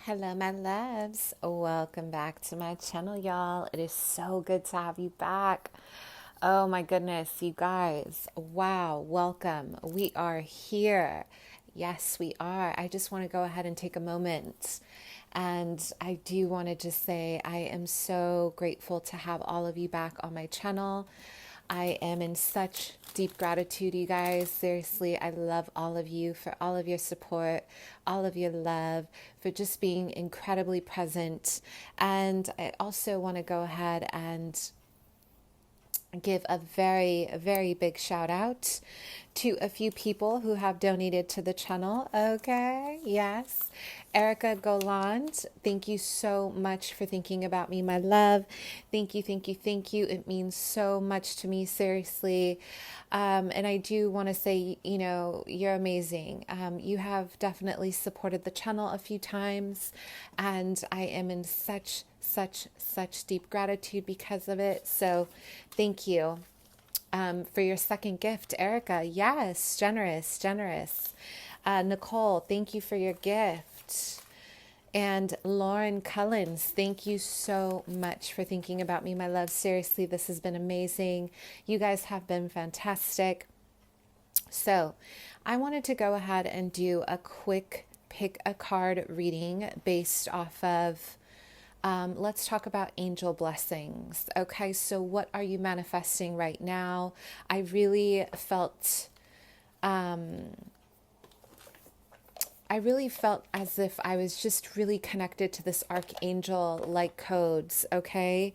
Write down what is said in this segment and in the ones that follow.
Hello, my loves. Welcome back to my channel, y'all. It is so good to have you back. Oh my goodness, you guys. Wow, welcome. We are here. Yes, we are. I just want to go ahead and take a moment. And I do want to just say I am so grateful to have all of you back on my channel. I am in such deep gratitude, you guys. Seriously, I love all of you for all of your support, all of your love, for just being incredibly present. And I also want to go ahead and give a very big shout out to a few people who have donated to the channel. Okay, yes. Erica Goland, thank you so much for thinking about me, my love. Thank you, thank you, thank you. It means so much to me, seriously. And I do want to say, you're amazing. You have definitely supported the channel a few times, and I am in such deep gratitude because of it. So thank you. For your second gift, Erica. Yes, generous. Nicole, thank you for your gift. And Lauren Cullens, thank you so much for thinking about me, my love. Seriously, this has been amazing. You guys have been fantastic. So I wanted to go ahead and do a quick pick a card reading based off of let's talk about angel blessings. Okay, so what are you manifesting right now? I really felt as if I was just really connected to this archangel like codes, okay,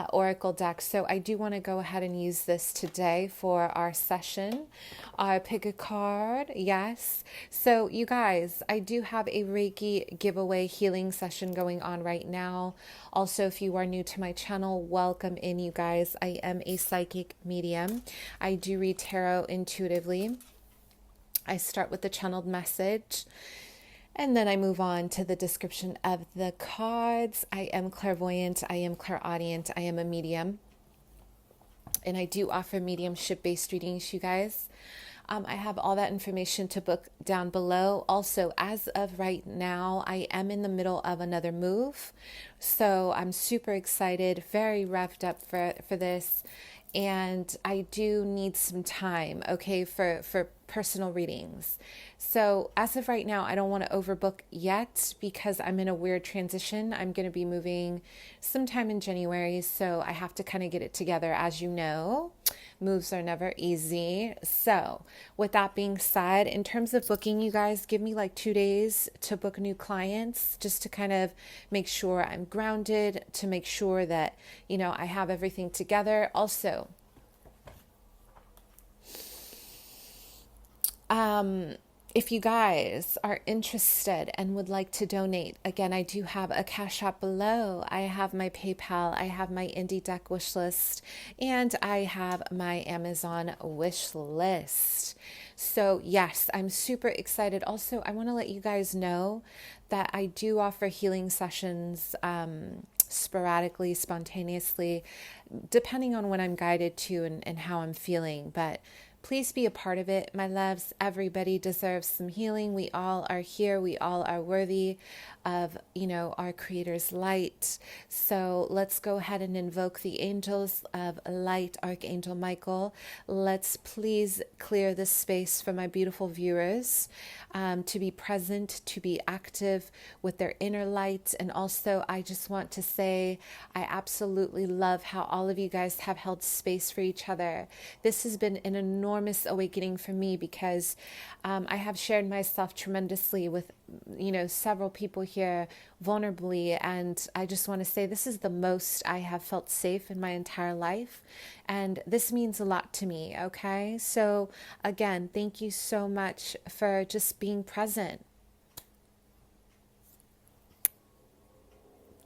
oracle deck. So I do want to go ahead and use this today for our session. Pick a card, yes. So you guys, I do have a Reiki giveaway healing session going on right now. Also, if you are new to my channel, welcome in, you guys. I am a psychic medium. I do read tarot intuitively. I start with the channeled message, and then I move on to the description of the cards. I am clairvoyant, I am clairaudient, I am a medium, and I do offer mediumship-based readings, you guys. I have all that information to book down below. Also, as of right now, I am in the middle of another move, so I'm super excited, very revved up for this. And I do need some time, okay, for personal readings. So as of right now, I don't want to overbook yet because I'm in a weird transition. I'm going to be moving sometime in January, so I have to kind of get it together. As you know, moves are never easy. So with that being said, in terms of booking, you guys, give me like 2 days to book new clients, just to kind of make sure I'm grounded, to make sure that, I have everything together. Also, if you guys are interested and would like to donate, again, I do have a Cash App below. I have my PayPal, I have my Indie Deck wish list, and I have my Amazon wish list. So yes, I'm super excited. Also, I want to let you guys know that I do offer healing sessions sporadically, spontaneously, depending on what I'm guided to and how I'm feeling. But please be a part of it, my loves. Everybody deserves some healing. We all are here. We all are worthy of, our Creator's light. So let's go ahead and invoke the angels of light, Archangel Michael. Let's please clear this space for my beautiful viewers to be present, to be active with their inner light. And also, I just want to say, I absolutely love how all of you guys have held space for each other. This has been an enormous awakening for me because I have shared myself tremendously with, several people here vulnerably. And I just want to say this is the most I have felt safe in my entire life. And this means a lot to me. Okay. So again, thank you so much for just being present.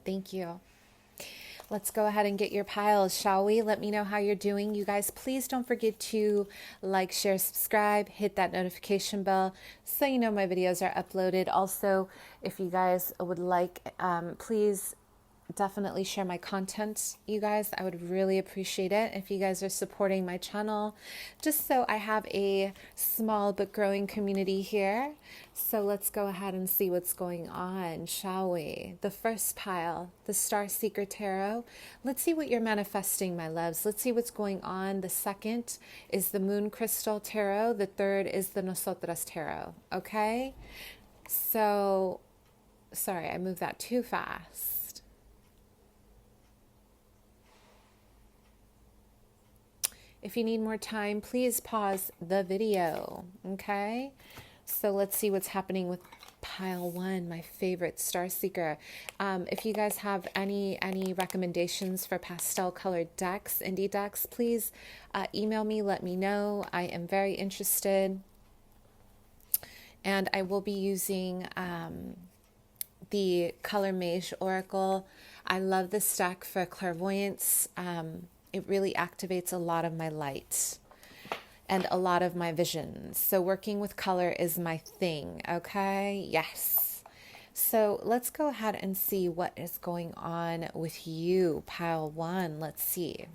Thank you. Let's go ahead and get your piles, shall we? Let me know how you're doing. You guys, please don't forget to like, share, subscribe, hit that notification bell so you know my videos are uploaded. Also, if you guys would like, please definitely share my content, you guys. I would really appreciate it if you guys are supporting my channel, just so I have a small but growing community here. So let's go ahead and see what's going on, shall we? The first pile, the Star Seeker Tarot. Let's see what you're manifesting, my loves. Let's see what's going on. The second is the Moon Crystal Tarot. The third is the Nosotras Tarot. Okay? So, sorry, I moved that too fast. If you need more time, please pause the video, okay? So let's see what's happening with pile one, my favorite Star Seeker. If you guys have any recommendations for pastel colored decks, indie decks, please email me, let me know. I am very interested. And I will be using the Color Mage Oracle. I love this deck for clairvoyance. It really activates a lot of my light and a lot of my visions. So working with color is my thing, okay? Yes. So let's go ahead and see what is going on with you, pile one. Let's see.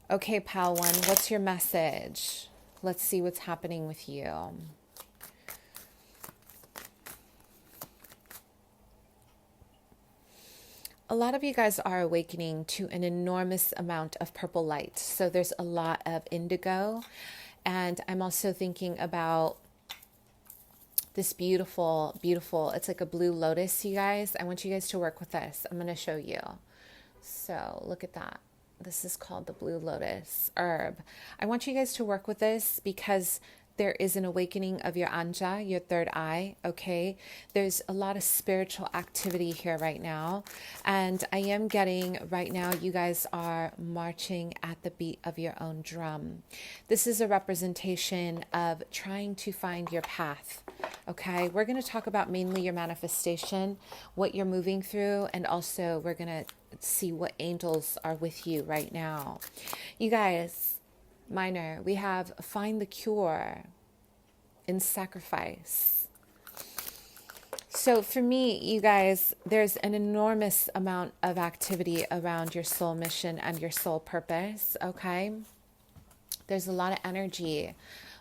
Okay, pile one, what's your message? Let's see what's happening with you. A lot of you guys are awakening to an enormous amount of purple light. So there's a lot of indigo. And I'm also thinking about this beautiful, it's like a blue lotus, you guys. I want you guys to work with this. I'm going to show you. So look at that. This is called the blue lotus herb. I want you guys to work with this because there is an awakening of your anja, your third eye, okay? There's a lot of spiritual activity here right now. And I am getting, right now, you guys are marching at the beat of your own drum. This is a representation of trying to find your path, okay? We're going to talk about mainly your manifestation, what you're moving through, and also we're going to see what angels are with you right now. You guys, minor, we have find the cure in sacrifice. So for me, you guys, there's an enormous amount of activity around your soul mission and your soul purpose, okay? There's a lot of energy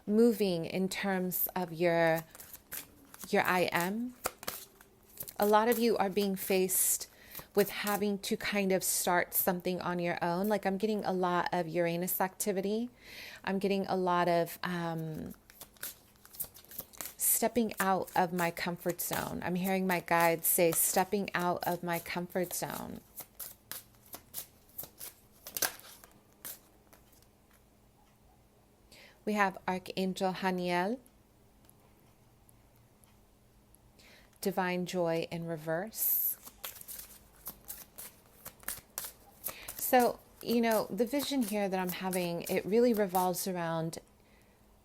moving in terms of your I am. A lot of you are being faced with having to kind of start something on your own. Like I'm getting a lot of Uranus activity. I'm getting a lot of stepping out of my comfort zone. I'm hearing my guides say stepping out of my comfort zone. We have Archangel Haniel, Divine Joy in reverse. So, you know, the vision here that I'm having, it really revolves around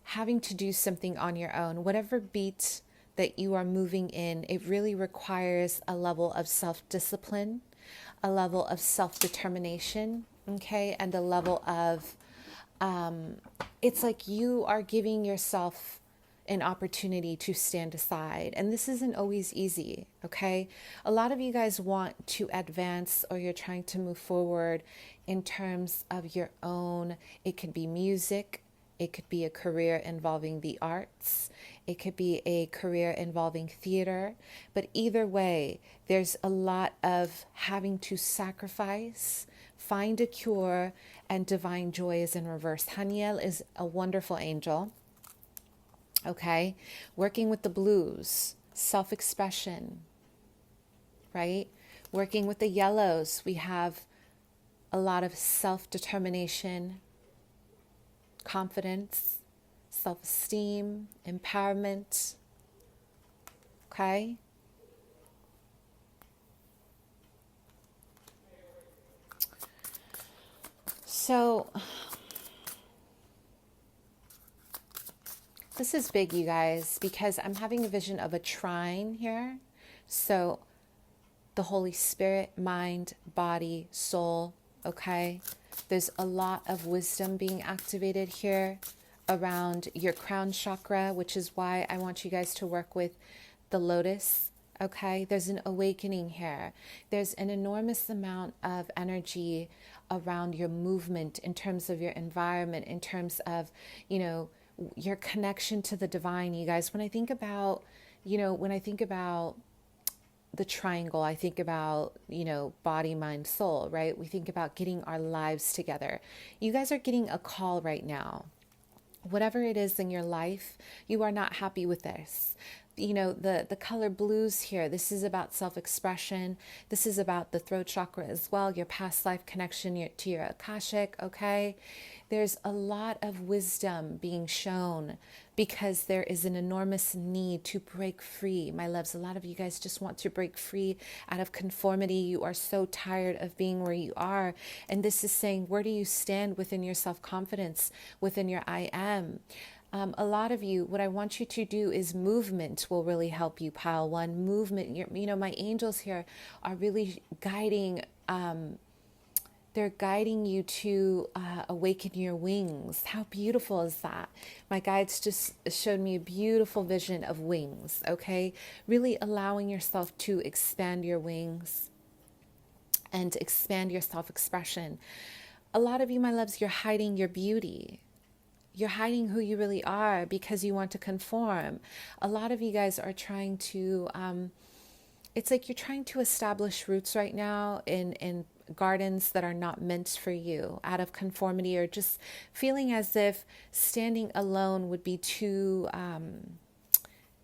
having to do something on your own. Whatever beat that you are moving in, it really requires a level of self-discipline, a level of self-determination, okay? And a level of, it's like you are giving yourself an opportunity to stand aside. And this isn't always easy, okay? A lot of you guys want to advance, or you're trying to move forward in terms of your own. It could be music. It could be a career involving the arts. It could be a career involving theater. But either way, there's a lot of having to sacrifice, find a cure, and divine joy is in reverse. Haniel is a wonderful angel. Okay, working with the blues, self-expression, right? Working with the yellows, we have a lot of self-determination, confidence, self-esteem, empowerment, okay? So this is big, you guys, because I'm having a vision of a trine here. So the Holy Spirit, mind, body, soul, okay? There's a lot of wisdom being activated here. around your crown chakra, which is why I want you guys to work with the lotus. Okay, there's an awakening here. There's an enormous amount of energy around your movement in terms of your environment, in terms of, your connection to the divine. You guys, when I think about, when I think about the triangle, I think about, body, mind, soul, right? We think about getting our lives together. You guys are getting a call right now. Whatever it is in your life, you are not happy with this. The color blues here, this is about self-expression. This is about the throat chakra as well, your past life connection to your Akashic, okay? There's a lot of wisdom being shown because there is an enormous need to break free. My loves, a lot of you guys just want to break free out of conformity. You are so tired of being where you are. And this is saying, where do you stand within your self-confidence, within your I am? A lot of you, what I want you to do is movement will really help you, pile one. Movement, my angels here are really guiding, they're guiding you to awaken your wings. How beautiful is that? My guides just showed me a beautiful vision of wings, okay? Really allowing yourself to expand your wings and expand your self-expression. A lot of you, my loves, you're hiding your beauty. You're hiding who you really are because you want to conform. A lot of you guys are trying to, it's like you're trying to establish roots right now in gardens that are not meant for you, out of conformity, or just feeling as if standing alone would be too,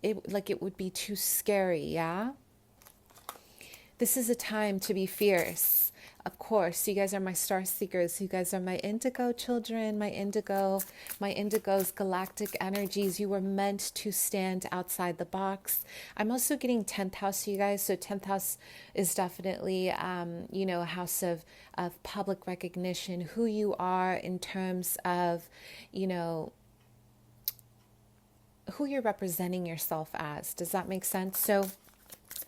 it would be too scary, yeah? This is a time to be fierce. Of course, you guys are my star seekers. You guys are my indigo children, my indigo's galactic energies. You were meant to stand outside the box. I'm also getting 10th house, you guys. So 10th house is definitely, a house of public recognition, who you are in terms of, who you're representing yourself as. Does that make sense? So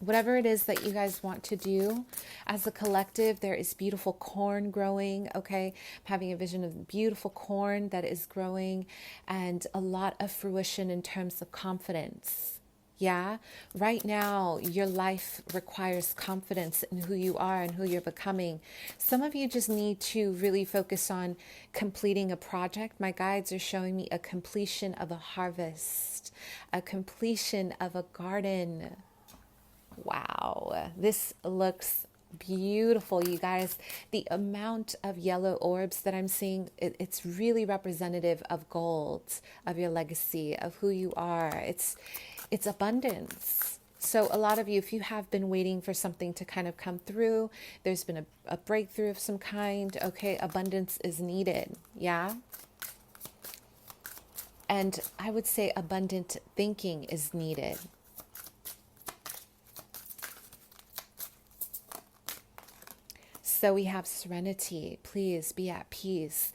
whatever it is that you guys want to do as a collective, there is beautiful corn growing, okay? I'm having a vision of beautiful corn that is growing and a lot of fruition in terms of confidence. Yeah, right now, your life requires confidence in who you are and who you're becoming. Some of you just need to really focus on completing a project. My guides are showing me a completion of a harvest, a completion of a garden. Wow, this looks beautiful, you guys. The amount of yellow orbs that I'm seeing, it's really representative of gold, of your legacy, of who you are. It's abundance. So a lot of you, if you have been waiting for something to kind of come through, there's been a breakthrough of some kind, okay, abundance is needed, yeah? And I would say abundant thinking is needed. So we have serenity. Please be at peace.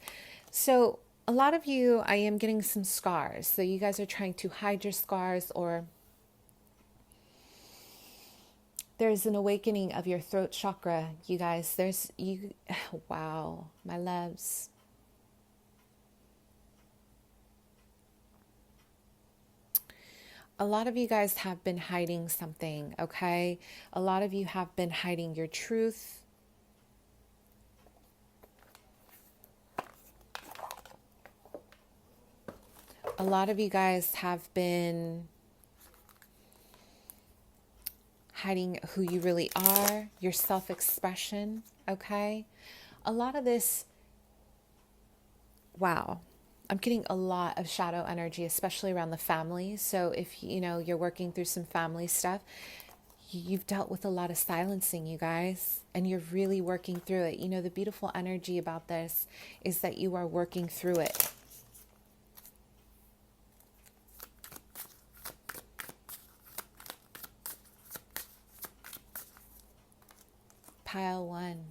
So a lot of you, I am getting some scars. So you guys are trying to hide your scars, or there's an awakening of your throat chakra. You guys, wow, my loves. A lot of you guys have been hiding something, okay? A lot of you have been hiding your truth. A lot of you guys have been hiding who you really are, your self-expression, okay? A lot of this, wow, I'm getting a lot of shadow energy, especially around the family. So if, you're working through some family stuff, you've dealt with a lot of silencing, you guys, and you're really working through it. The beautiful energy about this is that you are working through it. Pile one.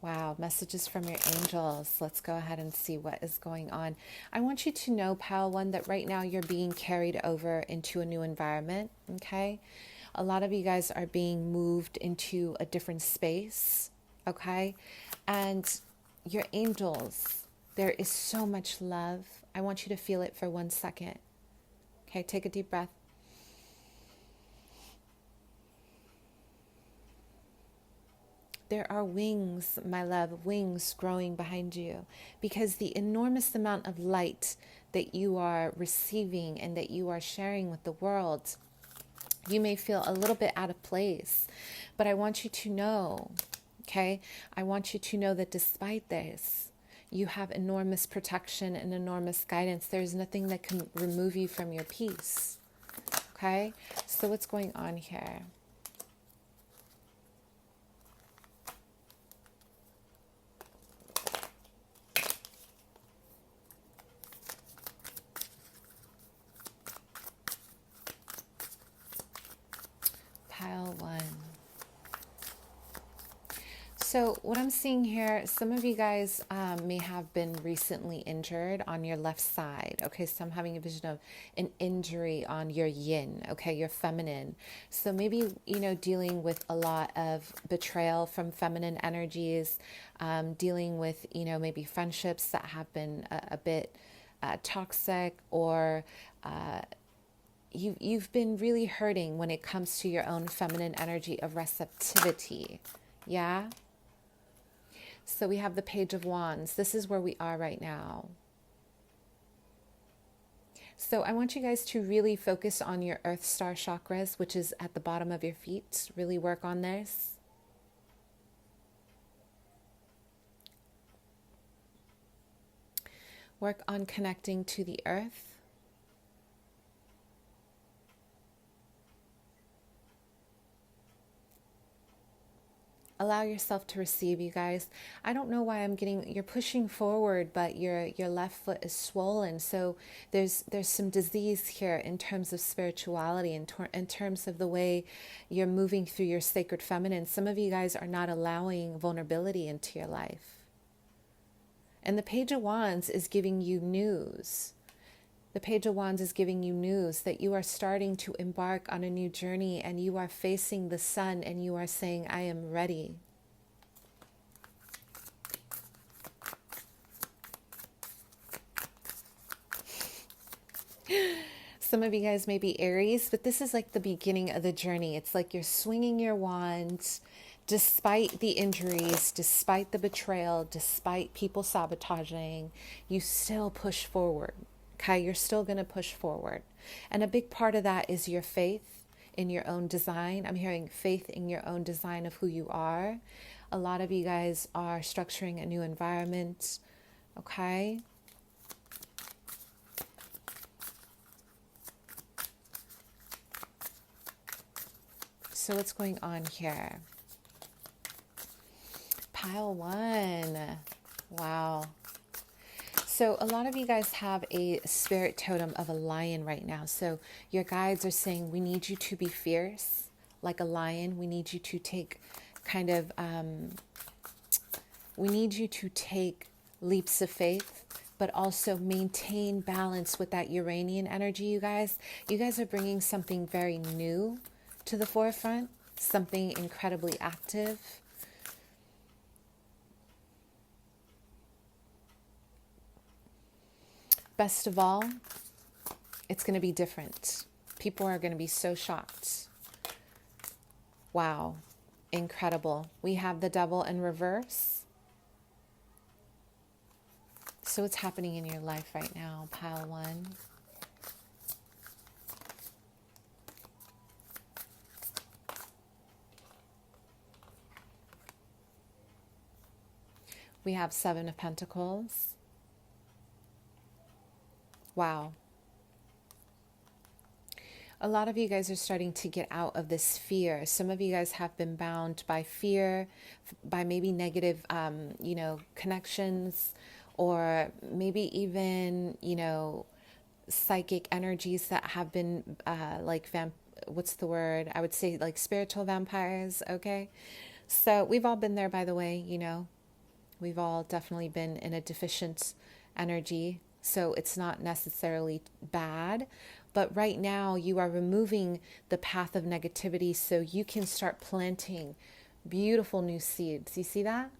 Wow, messages from your angels. Let's go ahead and see what is going on. I want you to know, pile one, that right now you're being carried over into a new environment, okay? A lot of you guys are being moved into a different space, okay? And your angels There is so much love. I want you to feel it for 1 second. Okay, take a deep breath. There are wings, my love, wings growing behind you, because the enormous amount of light that you are receiving and that you are sharing with the world, you may feel a little bit out of place, but I want you to know, okay? I want you to know that despite this, you have enormous protection and enormous guidance. There's nothing that can remove you from your peace, okay? So what's going on here? Pile one. So what I'm seeing here, some of you guys may have been recently injured on your left side. Okay, so I'm having a vision of an injury on your yin, okay, your feminine. So maybe, dealing with a lot of betrayal from feminine energies, dealing with, maybe friendships that have been a bit toxic, or you've been really hurting when it comes to your own feminine energy of receptivity. Yeah? So we have the Page of Wands. This is where we are right now. So I want you guys to really focus on your Earth Star chakras, which is at the bottom of your feet. Really work on this. Work on connecting to the earth. Allow yourself to receive, you guys. I don't know why you're pushing forward, but your left foot is swollen. So there's some disease here in terms of spirituality, in terms of the way you're moving through your sacred feminine. Some of you guys are not allowing vulnerability into your life. And the Page of Wands is giving you news. The Page of Wands is giving you news that you are starting to embark on a new journey, and you are facing the sun and you are saying, I am ready. Some of you guys may be Aries, but this is like the beginning of the journey. It's like you're swinging your wands despite the injuries, despite the betrayal, despite people sabotaging, you still push forward. Okay, you're still going to push forward. And a big part of that is your faith in your own design. I'm hearing faith in your own design of who you are. A lot of you guys are structuring a new environment. Okay. So what's going on here? Pile one. Wow. So a lot of you guys have a spirit totem of a lion right now. So your guides are saying, we need you to be fierce like a lion. We need you to take we need you to take leaps of faith, but also maintain balance with that Uranian energy, you guys. You guys are bringing something very new to the forefront, something incredibly active. Best of all, it's going to be different. People are going to be so shocked. Wow. Incredible. We have the Devil in reverse. So what's happening in your life right now, pile one? We have Seven of Pentacles. Wow. A lot of you guys are starting to get out of this fear. Some of you guys have been bound by fear, by maybe negative, connections, or maybe even, psychic energies that have been what's the word? I would say like spiritual vampires, okay? So we've all been there, by the way, We've all definitely been in a deficient energy. So it's not necessarily bad, but right now you are removing the path of negativity so you can start planting beautiful new seeds. You see that?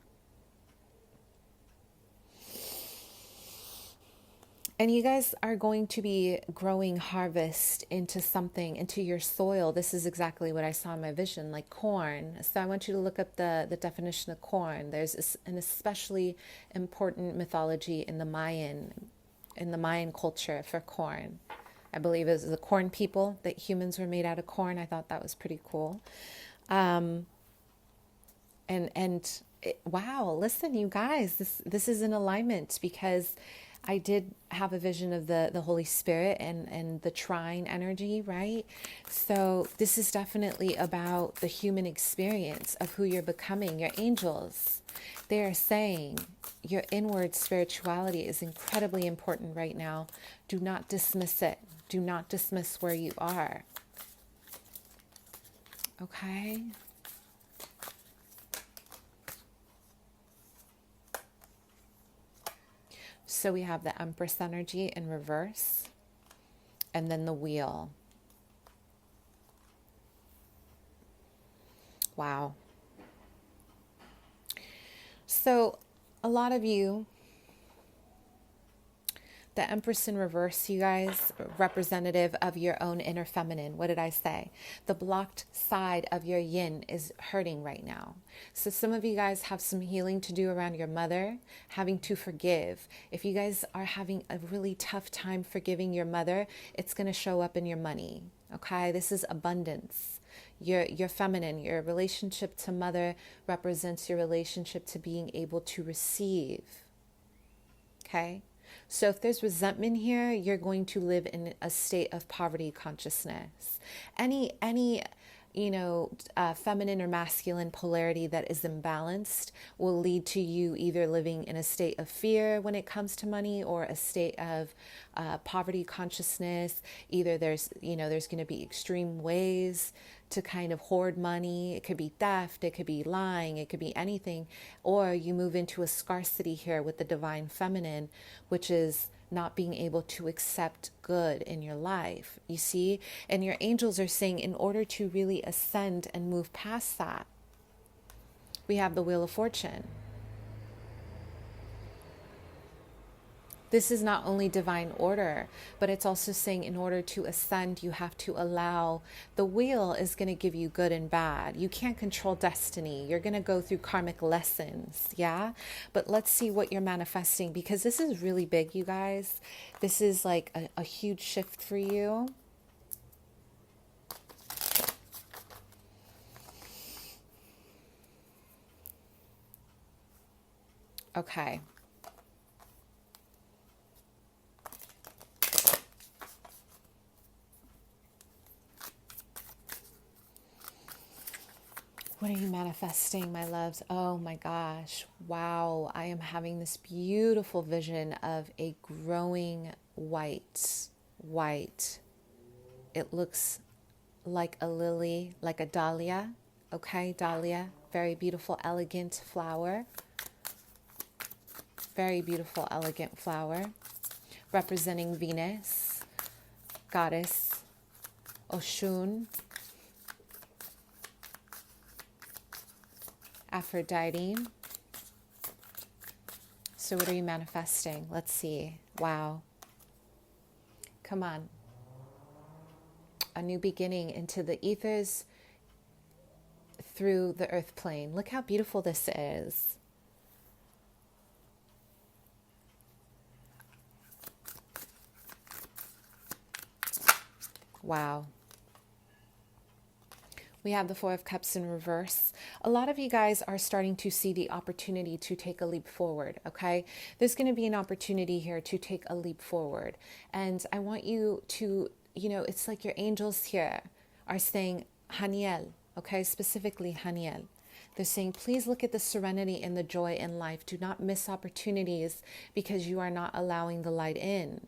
And you guys are going to be growing harvest into something, into your soil. This is exactly what I saw in my vision, like corn. So I want you to look up the definition of corn. There's an especially important mythology in the Mayan culture for corn. I believe it was the corn people, that humans were made out of corn. I thought that was pretty cool. Wow, listen, you guys, this is in alignment, because I did have a vision of the Holy Spirit and the trine energy, right? So this is definitely about the human experience of who you're becoming. Your angels, they are saying your inward spirituality is incredibly important right now. Do not dismiss it. Do not dismiss where you are. Okay? So we have the Empress energy in reverse, and then the wheel. Wow. So a lot of you, the Empress in reverse, you guys, representative of your own inner feminine. What did I say? The blocked side of your yin is hurting right now. So some of you guys have some healing to do around your mother, having to forgive. If you guys are having a really tough time forgiving your mother, it's going to show up in your money. Okay? This is abundance. Your feminine, your relationship to mother represents your relationship to being able to receive. Okay? So if there's resentment here, you're going to live in a state of poverty consciousness. Any feminine or masculine polarity that is imbalanced will lead to you either living in a state of fear when it comes to money, or a state of poverty consciousness. Either there's going to be extreme ways to kind of hoard money. It could be theft, it could be lying, it could be anything. Or you move into a scarcity here with the divine feminine, which is not being able to accept good in your life. You see? And your angels are saying, in order to really ascend and move past that, we have the Wheel of Fortune. This is not only divine order, but it's also saying in order to ascend, you have to allow, the wheel is going to give you good and bad. You can't control destiny. You're going to go through karmic lessons, yeah? But let's see what you're manifesting, because this is really big, you guys. This is like a huge shift for you. Okay. What are you manifesting, my loves? Oh my gosh. Wow. I am having this beautiful vision of a growing white. It looks like a lily, like a dahlia. Okay, dahlia. Very beautiful, elegant flower. Very beautiful, elegant flower. Representing Venus, goddess, Oshun, Aphrodite. So what are you manifesting? Let's see. Wow. Come on. A new beginning into the ethers through the earth plane. Look how beautiful this is. Wow. We have the Four of Cups in reverse. A lot of you guys are starting to see the opportunity to take a leap forward, okay? There's going to be an opportunity here to take a leap forward. And I want you to, it's like your angels here are saying, Haniel, okay? Specifically, Haniel. They're saying, please look at the serenity and the joy in life. Do not miss opportunities because you are not allowing the light in.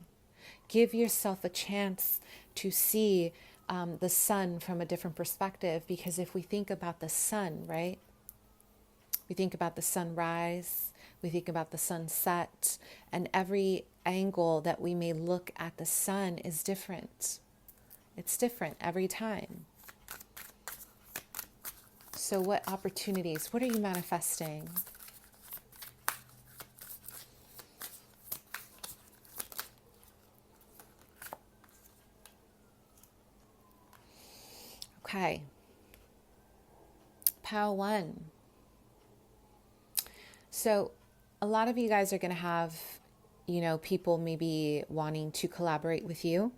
Give yourself a chance to see the sun from a different perspective, because if we think about the sun, right? We think about the sunrise, we think about the sunset, and every angle that we may look at the sun is different. It's different every time. So what opportunities, what are you manifesting? Okay. Pile one. So a lot of you guys are going to have, people maybe wanting to collaborate with you.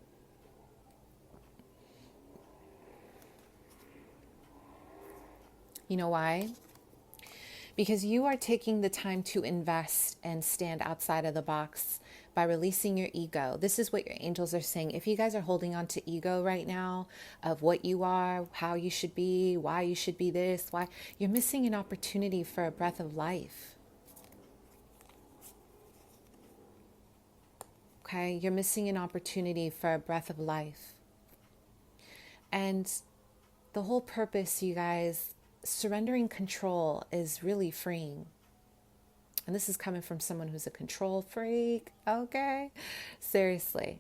You know why? Because you are taking the time to invest and stand outside of the box by releasing your ego. This is what your angels are saying. If you guys are holding on to ego right now of what you are, how you should be, why you should be this, why, you're missing an opportunity for a breath of life. Okay, you're missing an opportunity for a breath of life. And the whole purpose, you guys, surrendering control is really freeing. And this is coming from someone who's a control freak, okay? Seriously.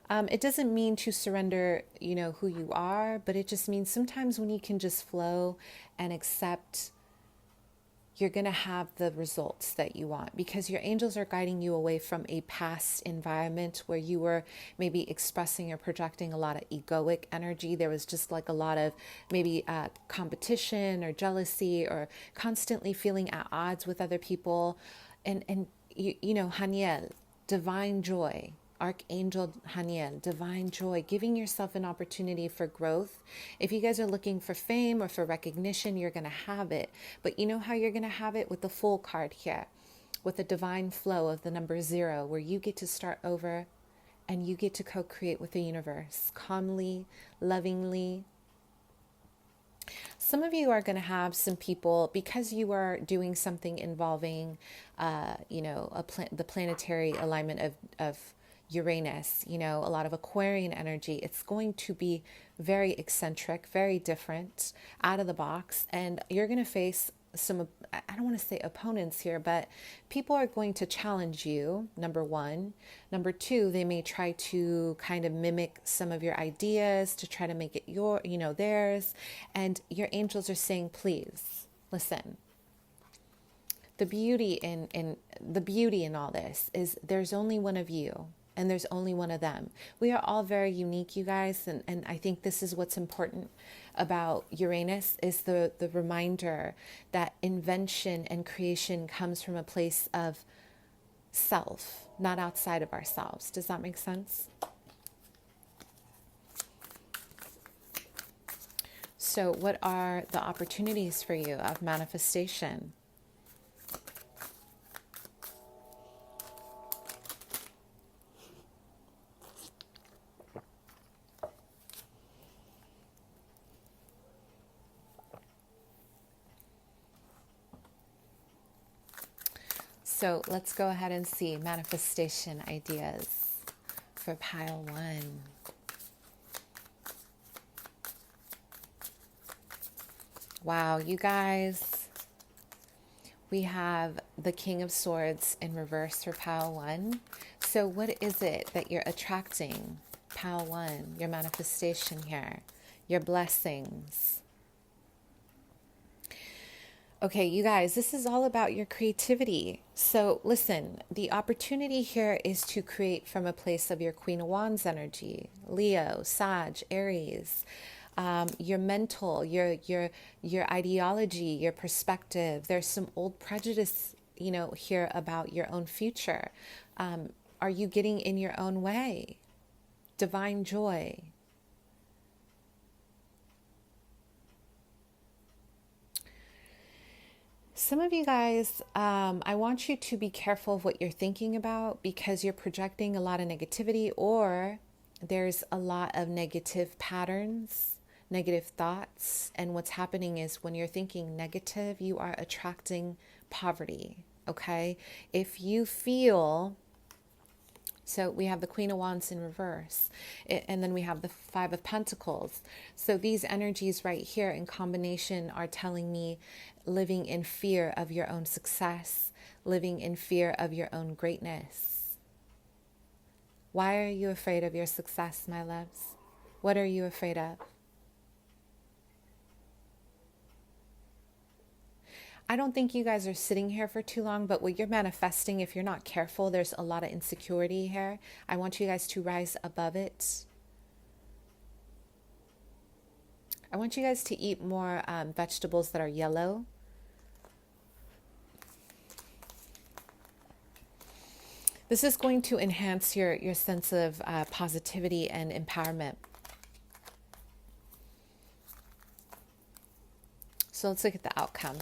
It doesn't mean to surrender, who you are, but it just means sometimes when you can just flow and accept, you're going to have the results that you want, because your angels are guiding you away from a past environment where you were maybe expressing or projecting a lot of egoic energy. There was just like a lot of maybe competition or jealousy, or constantly feeling at odds with other people. And Haniel, divine joy. Archangel Haniel, divine joy, giving yourself an opportunity for growth. If you guys are looking for fame or for recognition, you're going to have it. But you know how you're going to have it? With the Fool card here, with the divine flow of the number 0, where you get to start over and you get to co-create with the universe calmly, lovingly. Some of you are going to have some people, because you are doing something involving, the planetary alignment of Uranus, a lot of Aquarian energy. It's going to be very eccentric, very different, out of the box. And you're going to face some, I don't want to say opponents here, but people are going to challenge you, number one. Number two, they may try to kind of mimic some of your ideas to try to make it theirs. And your angels are saying, please, listen. The beauty in all this is there's only one of you. And there's only one of them. We are all very unique, you guys. And I think this is what's important about Uranus, is the reminder that invention and creation comes from a place of self, not outside of ourselves. Does that make sense? So what are the opportunities for you of manifestation? So let's go ahead and see manifestation ideas for pile one. Wow, you guys, we have the King of Swords in reverse for pile one. So what is it that you're attracting? Pile one, your manifestation here, your blessings. Okay, you guys, this is all about your creativity. So listen, the opportunity here is to create from a place of your Queen of Wands energy, Leo, Sag, Aries, your mental, your ideology, your perspective. There's some old prejudice, here about your own future. Are you getting in your own way? Divine joy. Some of you guys, I want you to be careful of what you're thinking about, because you're projecting a lot of negativity, or there's a lot of negative patterns, negative thoughts. And what's happening is when you're thinking negative, you are attracting poverty. Okay. If you feel, so we have the Queen of Wands in reverse, and then we have the Five of Pentacles. So these energies right here in combination are telling me living in fear of your own success, living in fear of your own greatness. Why are you afraid of your success, my loves? What are you afraid of? I don't think you guys are sitting here for too long, but what you're manifesting, if you're not careful, there's a lot of insecurity here. I want you guys to rise above it. I want you guys to eat more vegetables that are yellow. This is going to enhance your sense of positivity and empowerment. So let's look at the outcome.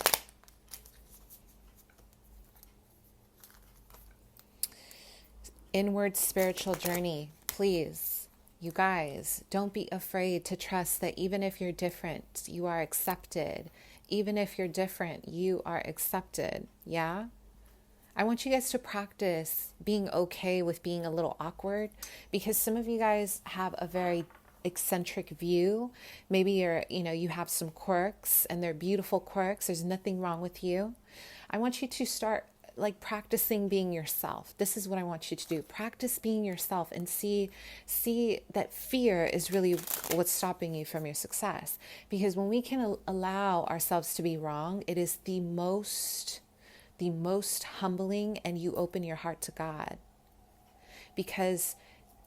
Inward spiritual journey. Please, you guys, don't be afraid to trust that even if you're different, you are accepted. Even if you're different, you are accepted. Yeah? I want you guys to practice being okay with being a little awkward, because some of you guys have a very eccentric view. Maybe you have some quirks, and they're beautiful quirks. There's nothing wrong with you. I want you to start like practicing being yourself. This is what I want you to do. Practice being yourself and see that fear is really what's stopping you from your success. Because when we can allow ourselves to be wrong, it is the most humbling, and you open your heart to God. Because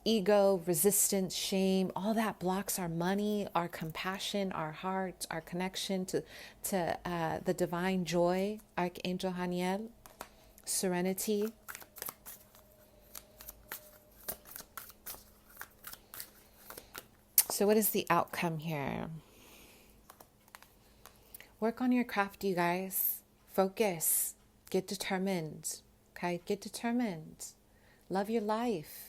ego, resistance, shame, all that blocks our money, our compassion, our heart, our connection to the divine joy, Archangel Haniel, serenity. So what is the outcome here? Work on your craft, you guys. Focus. Get determined. Okay? Get determined. Love your life.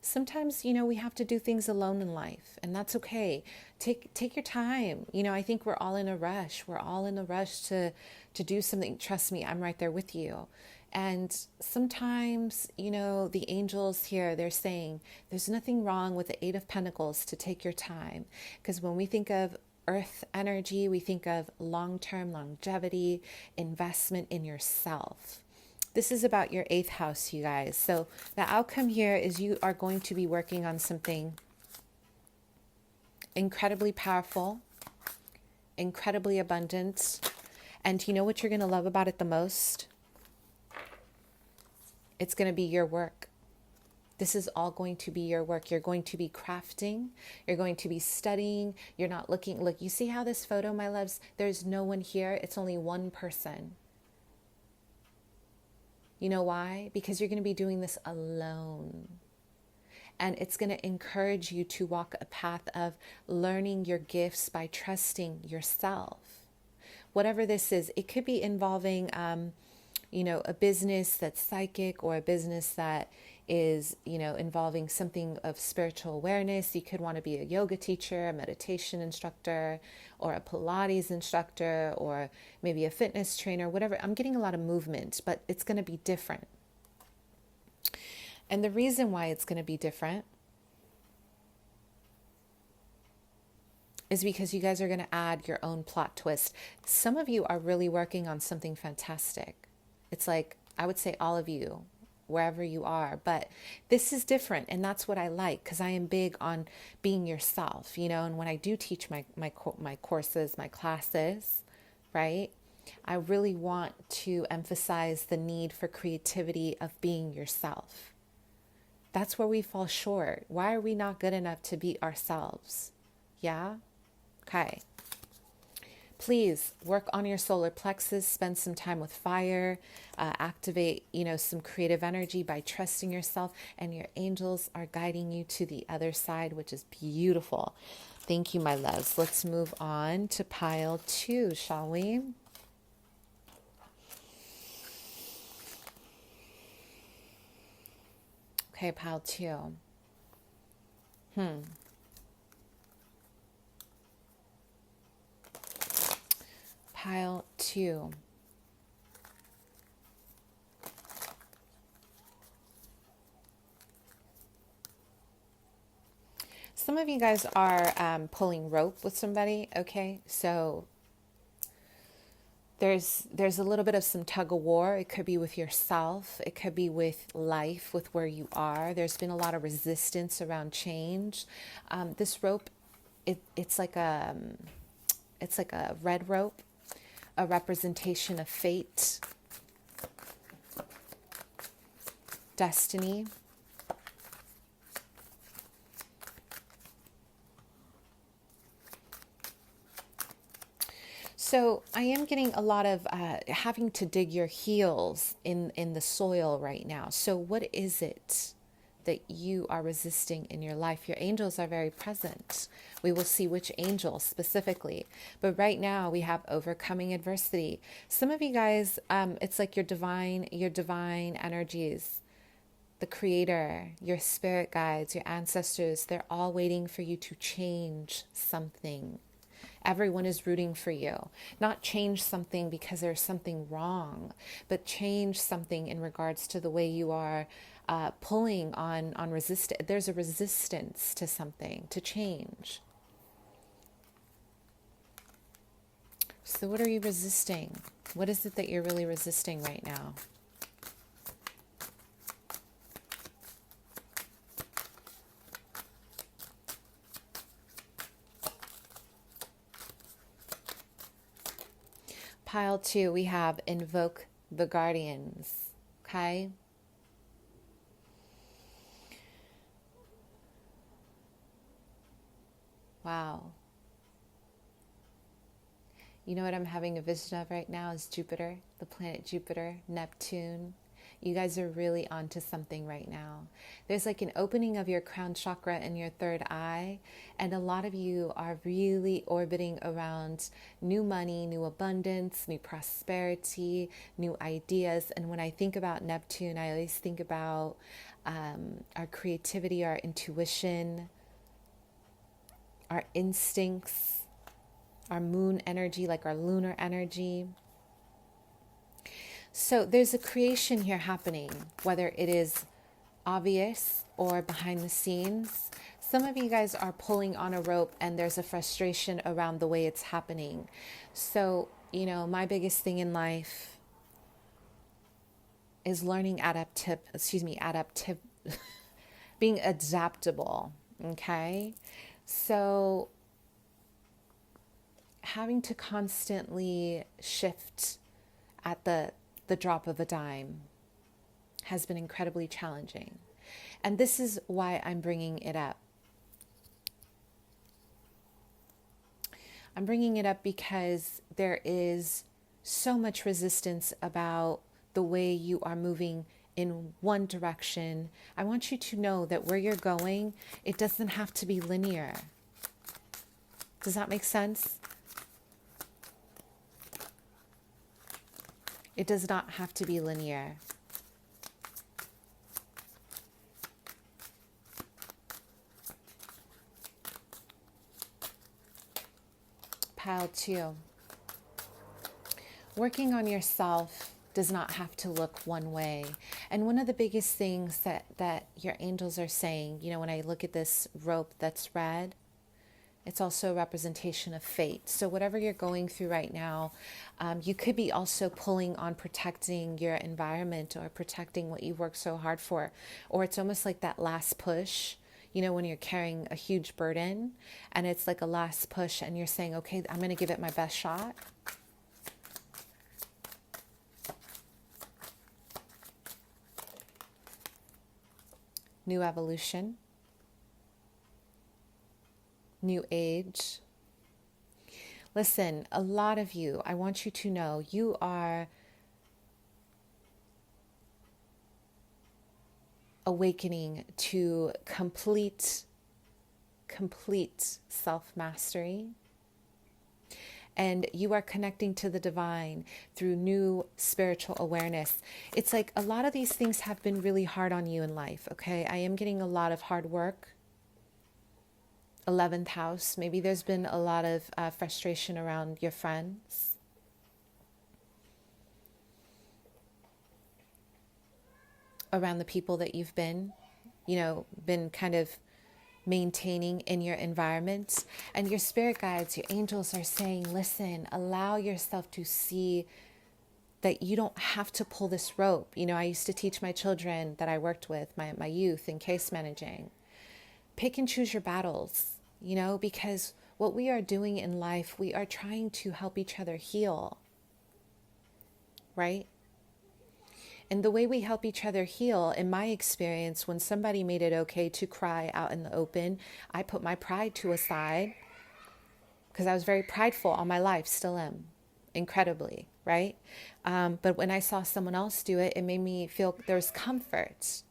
Sometimes, we have to do things alone in life, and that's okay. Take your time. I think we're all in a rush. We're all in a rush to do something. Trust me, I'm right there with you. And sometimes, the angels here, they're saying there's nothing wrong with the Eight of Pentacles to take your time. Because when we think of earth energy, we think of long-term longevity, investment in yourself. This is about your 8th house, you guys. So the outcome here is you are going to be working on something incredibly powerful, incredibly abundant. And you know what you're going to love about it the most? It's going to be your work. This is all going to be your work. You're going to be crafting. You're going to be studying. You're not looking. Look, you see how this photo, my loves? There's no one here. It's only one person. You know why? Because you're going to be doing this alone. And it's going to encourage you to walk a path of learning your gifts by trusting yourself. Whatever this is, it could be involving, a business that's psychic, or a business that is, involving something of spiritual awareness. You could want to be a yoga teacher, a meditation instructor, or a Pilates instructor, or maybe a fitness trainer, whatever. I'm getting a lot of movement, but it's going to be different. And the reason why it's going to be different is because you guys are going to add your own plot twist. Some of you are really working on something fantastic. It's like, I would say all of you, wherever you are, but this is different, and that's what I like, because I am big on being yourself, and when I do teach my courses, my classes, right, I really want to emphasize the need for creativity of being yourself. That's where we fall short. Why are we not good enough to be ourselves? Yeah? Okay. Please work on your solar plexus, spend some time with fire, activate, some creative energy by trusting yourself, and your angels are guiding you to the other side, which is beautiful. Thank you, my loves. Let's move on to pile 2, shall we? Okay, pile 2. Pile 2. Some of you guys are pulling rope with somebody, okay? So there's a little bit of some tug of war. It could be with yourself. It could be with life, with where you are. There's been a lot of resistance around change. This rope, it's like a red rope, a representation of fate, destiny. So I am getting a lot of having to dig your heels in the soil right now. So what is it that you are resisting in your life? Your angels are very present. We will see which angel specifically. But right now we have overcoming adversity. Some of you guys, it's like your divine energies, the creator, your spirit guides, your ancestors, they're all waiting for you to change something. Everyone is rooting for you. Not change something because there's something wrong, but change something in regards to the way you are pulling on resistance. There's a resistance to something, to change. So what are you resisting? What is it that you're really resisting right now? Pile 2, we have invoke the guardians. Okay? Wow. You know what I'm having a vision of right now is Jupiter, the planet Jupiter, Neptune. You guys are really onto something right now. There's like an opening of your crown chakra and your third eye, and a lot of you are really orbiting around new money, new abundance, new prosperity, new ideas. And when I think about Neptune, I always think about our creativity, our intuition, our instincts, our moon energy, like our lunar energy. So there's a creation here happening, whether it is obvious or behind the scenes. Some of you guys are pulling on a rope and there's a frustration around the way it's happening. So, you know, my biggest thing in life is learning being adaptable, okay? So having to constantly shift at the drop of a dime has been incredibly challenging. And this is why I'm bringing it up. I'm bringing it up because there is so much resistance about the way you are moving in one direction. I want you to know that where you're going, it doesn't have to be linear. Does that make sense? It does not have to be linear. Pile 2. Working on yourself does not have to look one way. And one of the biggest things that your angels are saying, you know, when I look at this rope that's red, it's also a representation of fate. So whatever you're going through right now, you could be also pulling on protecting your environment or protecting what you worked so hard for. Or it's almost like that last push, you know, when you're carrying a huge burden and it's like a last push and you're saying, okay, I'm going to give it my best shot. New evolution. New age. Listen, a lot of you, I want you to know you are awakening to complete self-mastery. And you are connecting to the divine through new spiritual awareness. It's like a lot of these things have been really hard on you in life, okay? I am getting a lot of hard work. 11th house, maybe there's been a lot of frustration around your friends. Around the people that you've been kind of maintaining in your environment. And your spirit guides, your angels are saying, listen, allow yourself to see that you don't have to pull this rope. You know, I used to teach my children that I worked with, my youth in case managing. Pick and choose your battles, you know, because what we are doing in life, we are trying to help each other heal, right? And the way we help each other heal, in my experience, when somebody made it okay to cry out in the open, I put my pride to a side because I was very prideful all my life, still am. incredibly, right? But when I saw someone else do it, it made me feel there was comfort.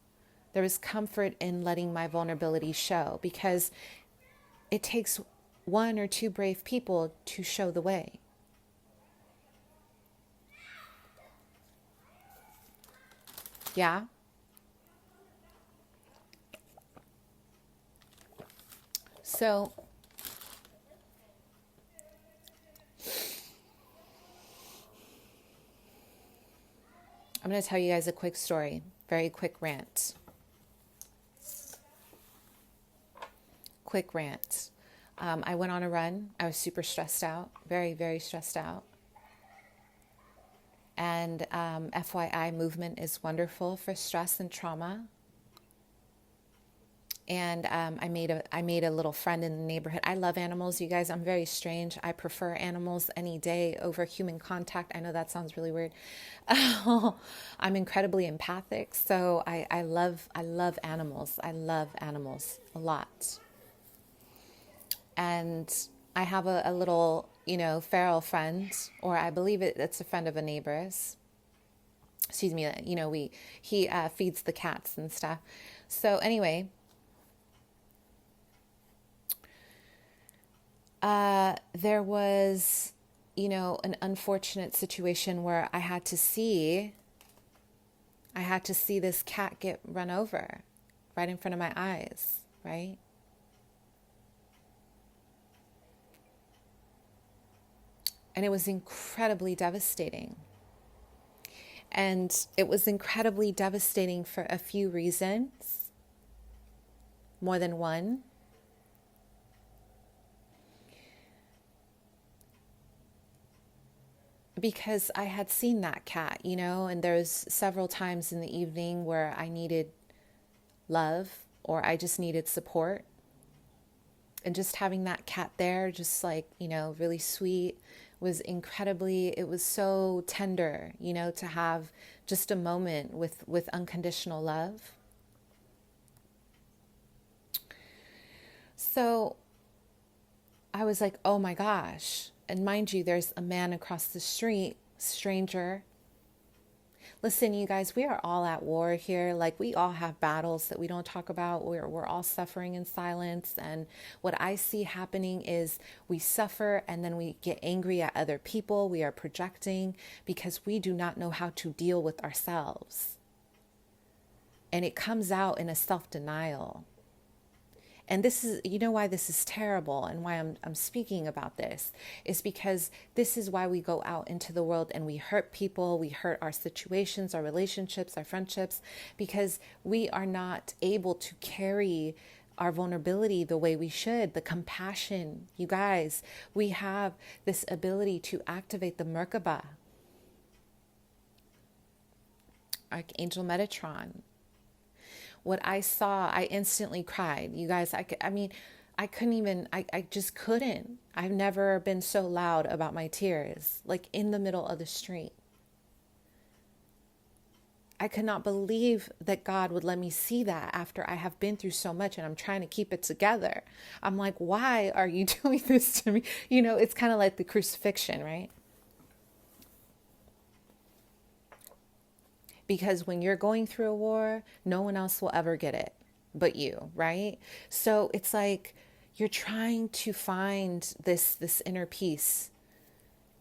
There was comfort in letting my vulnerability show, because it takes one or two brave people to show the way. Yeah. So I'm going to tell you guys a quick story, very quick rant. Quick rant. I went on a run. I was super stressed out, very, very stressed out. And FYI, movement is wonderful for stress and trauma. And I made a little friend in the neighborhood. I love animals, you guys. I'm very strange. I prefer animals any day over human contact. I know that sounds really weird. I'm incredibly empathic, so I love animals. I love animals a lot. And I have a little, feral friend, or I believe it's a friend of a neighbor's. Excuse me. He feeds the cats and stuff. So anyway. There was, an unfortunate situation where I had to see this cat get run over right in front of my eyes, right? And it was incredibly devastating. And it was incredibly devastating for a few reasons, more than one. Because I had seen that cat, and there's several times in the evening where I needed love, or I just needed support. And just having that cat there, just really sweet, it was so tender, to have just a moment with unconditional love. So I was like, oh my gosh. And mind you, there's a man across the street, stranger. Listen, you guys, we are all at war here. Like, we all have battles that we don't talk about. We're all suffering in silence. And what I see happening is we suffer and then we get angry at other people. We are projecting because we do not know how to deal with ourselves. And it comes out in a self-denial. And this is, why this is terrible, and why I'm speaking about this is because this is why we go out into the world and we hurt people, we hurt our situations, our relationships, our friendships, because we are not able to carry our vulnerability the way we should. The compassion, you guys, we have this ability to activate the Merkaba, Archangel Metatron. What I saw, I instantly cried. You guys, I just couldn't. I've never been so loud about my tears, like in the middle of the street. I could not believe that God would let me see that after I have been through so much and I'm trying to keep it together. I'm like, why are you doing this to me? It's kind of like the crucifixion, right? Because when you're going through a war, no one else will ever get it but you, right? So it's like you're trying to find this inner peace.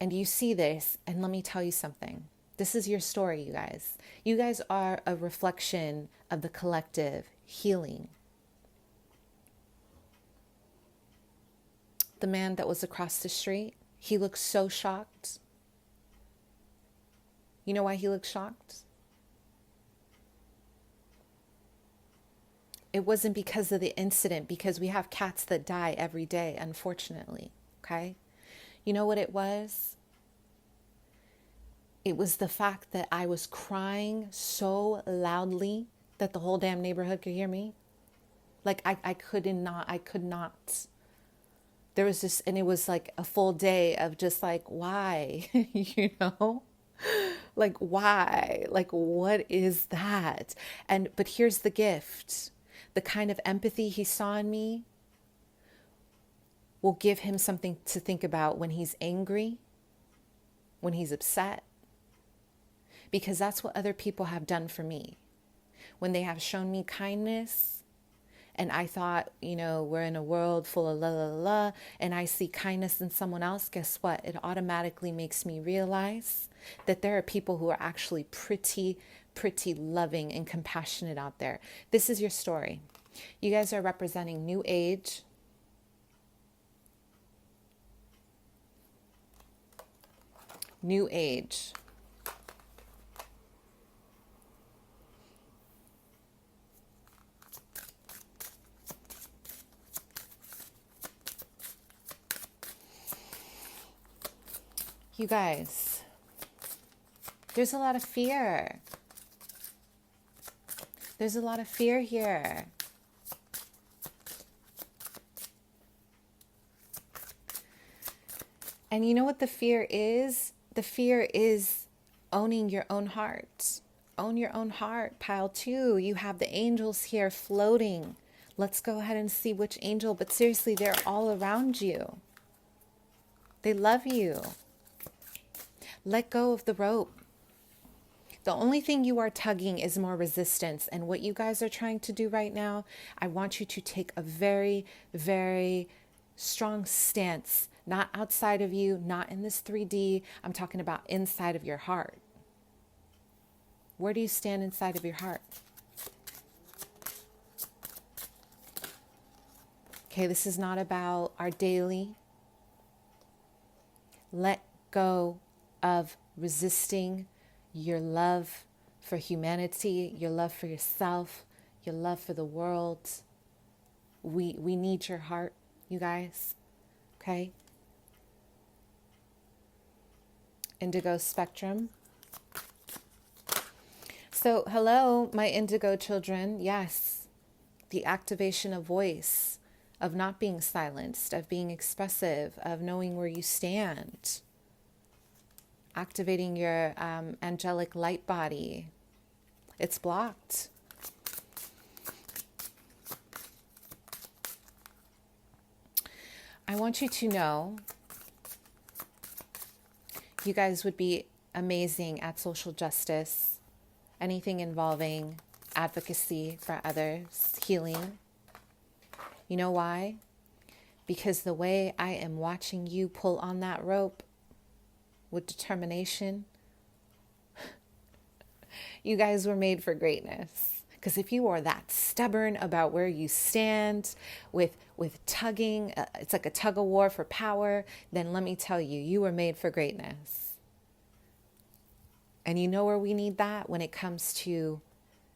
And you see this, and let me tell you something. This is your story, you guys. You guys are a reflection of the collective healing. The man that was across the street, he looked so shocked. You know why he looked shocked? It wasn't because of the incident, because we have cats that die every day, unfortunately, okay? You know what it was? It was the fact that I was crying so loudly that the whole damn neighborhood could hear me. Like, I could not. There was just, and it was like a full day of just like, why, Like, why? Like, what is that? But here's the gift. The kind of empathy he saw in me will give him something to think about when he's angry when he's upset, because that's what other people have done for me. When they have shown me kindness, and I thought, we're in a world full of la la la, and I see kindness in someone else, guess what? It automatically makes me realize that there are people who are actually pretty loving and compassionate out there. This is your story. You guys are representing new age. New age. You guys, there's a lot of fear. There's a lot of fear here. And you know what the fear is? The fear is owning your own heart. Own your own heart. Pile 2, you have the angels here floating. Let's go ahead and see which angel. But seriously, they're all around you. They love you. Let go of the rope. The only thing you are tugging is more resistance. And what you guys are trying to do right now, I want you to take a very, very strong stance. Not outside of you, not in this 3D. I'm talking about inside of your heart. Where do you stand inside of your heart? Okay, this is not about our daily. Let go of resisting your love for humanity, your love for yourself, your love for the world. We need your heart, you guys. Okay? Indigo spectrum. So, hello, my indigo children. Yes, the activation of voice, of not being silenced, of being expressive, of knowing where you stand. Activating your angelic light body. It's blocked. I want you to know you guys would be amazing at social justice, anything involving advocacy for others, healing. You know why? Because the way I am watching you pull on that rope with determination, you guys were made for greatness. Because if you are that stubborn about where you stand with tugging, it's like a tug of war for power, then let me tell you, you were made for greatness. And you know where we need that? When it comes to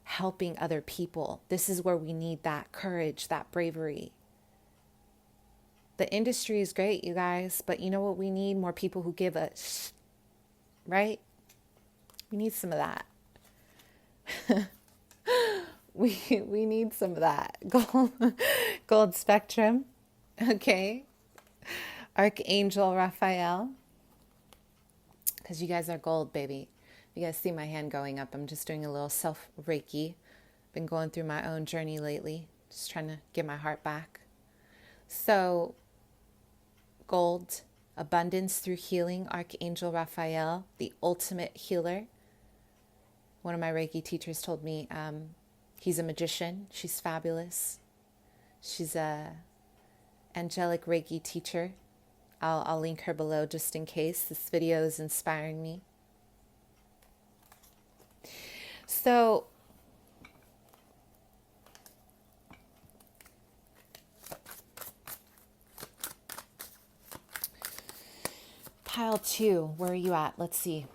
helping other people. This is where we need that courage, that bravery. The industry is great, you guys, but you know what we need? More people who give a right? We need some of that. We need some of that. Gold spectrum. Okay. Archangel Raphael. Because you guys are gold, baby. You guys see my hand going up. I'm just doing a little self-Reiki. Been going through my own journey lately. Just trying to get my heart back. So, gold, abundance through healing, Archangel Raphael, the ultimate healer. One of my Reiki teachers told me he's a magician. She's fabulous. She's a angelic Reiki teacher. I'll link her below just in case. This video is inspiring me. So, pile 2, where are you at? Let's see.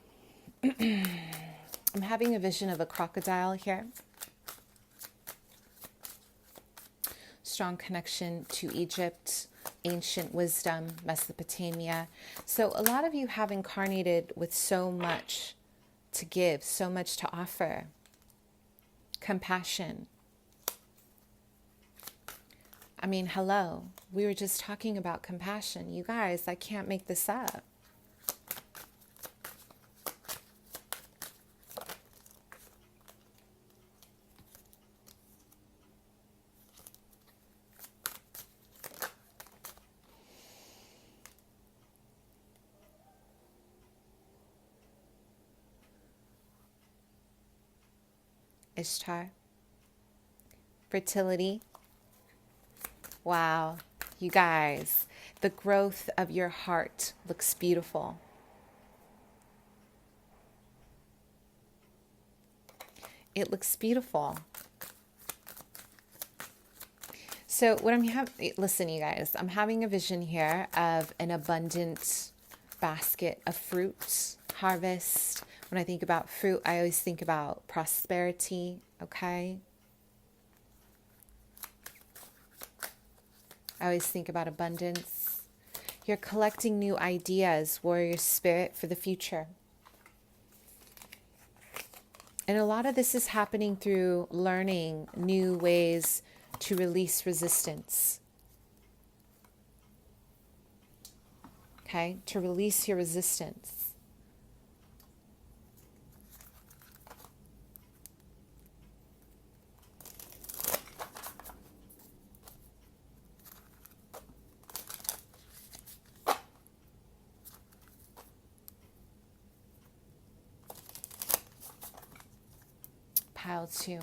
I'm having a vision of a crocodile here. Strong connection to Egypt, ancient wisdom, Mesopotamia. So a lot of you have incarnated with so much to give, so much to offer. Compassion. I mean, hello. We were just talking about compassion. You guys, I can't make this up. Ishtar. Fertility. Wow, you guys, the growth of your heart looks beautiful. It looks beautiful. So what I'm having, listen, you guys, I'm having a vision here of an abundant basket of fruits, harvest. When I think about fruit, I always think about prosperity, okay? I always think about abundance. You're collecting new ideas, warrior spirit, for the future. And a lot of this is happening through learning new ways to release resistance. Okay? To release your resistance. Pile 2.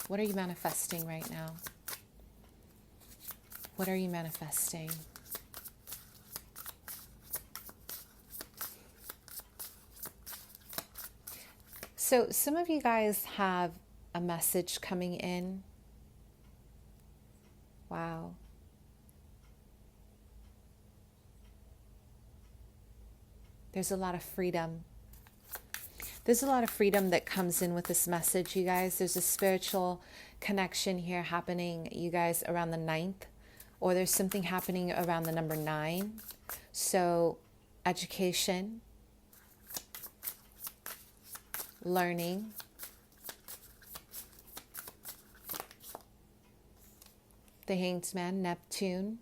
What are you manifesting right now? What are you manifesting? So some of you guys have a message coming in. Wow. There's a lot of freedom. There's a lot of freedom that comes in with this message, you guys. There's a spiritual connection here happening, you guys, around the 9th, or there's something happening around the number 9. So education, learning, the Hanged Man, Neptune.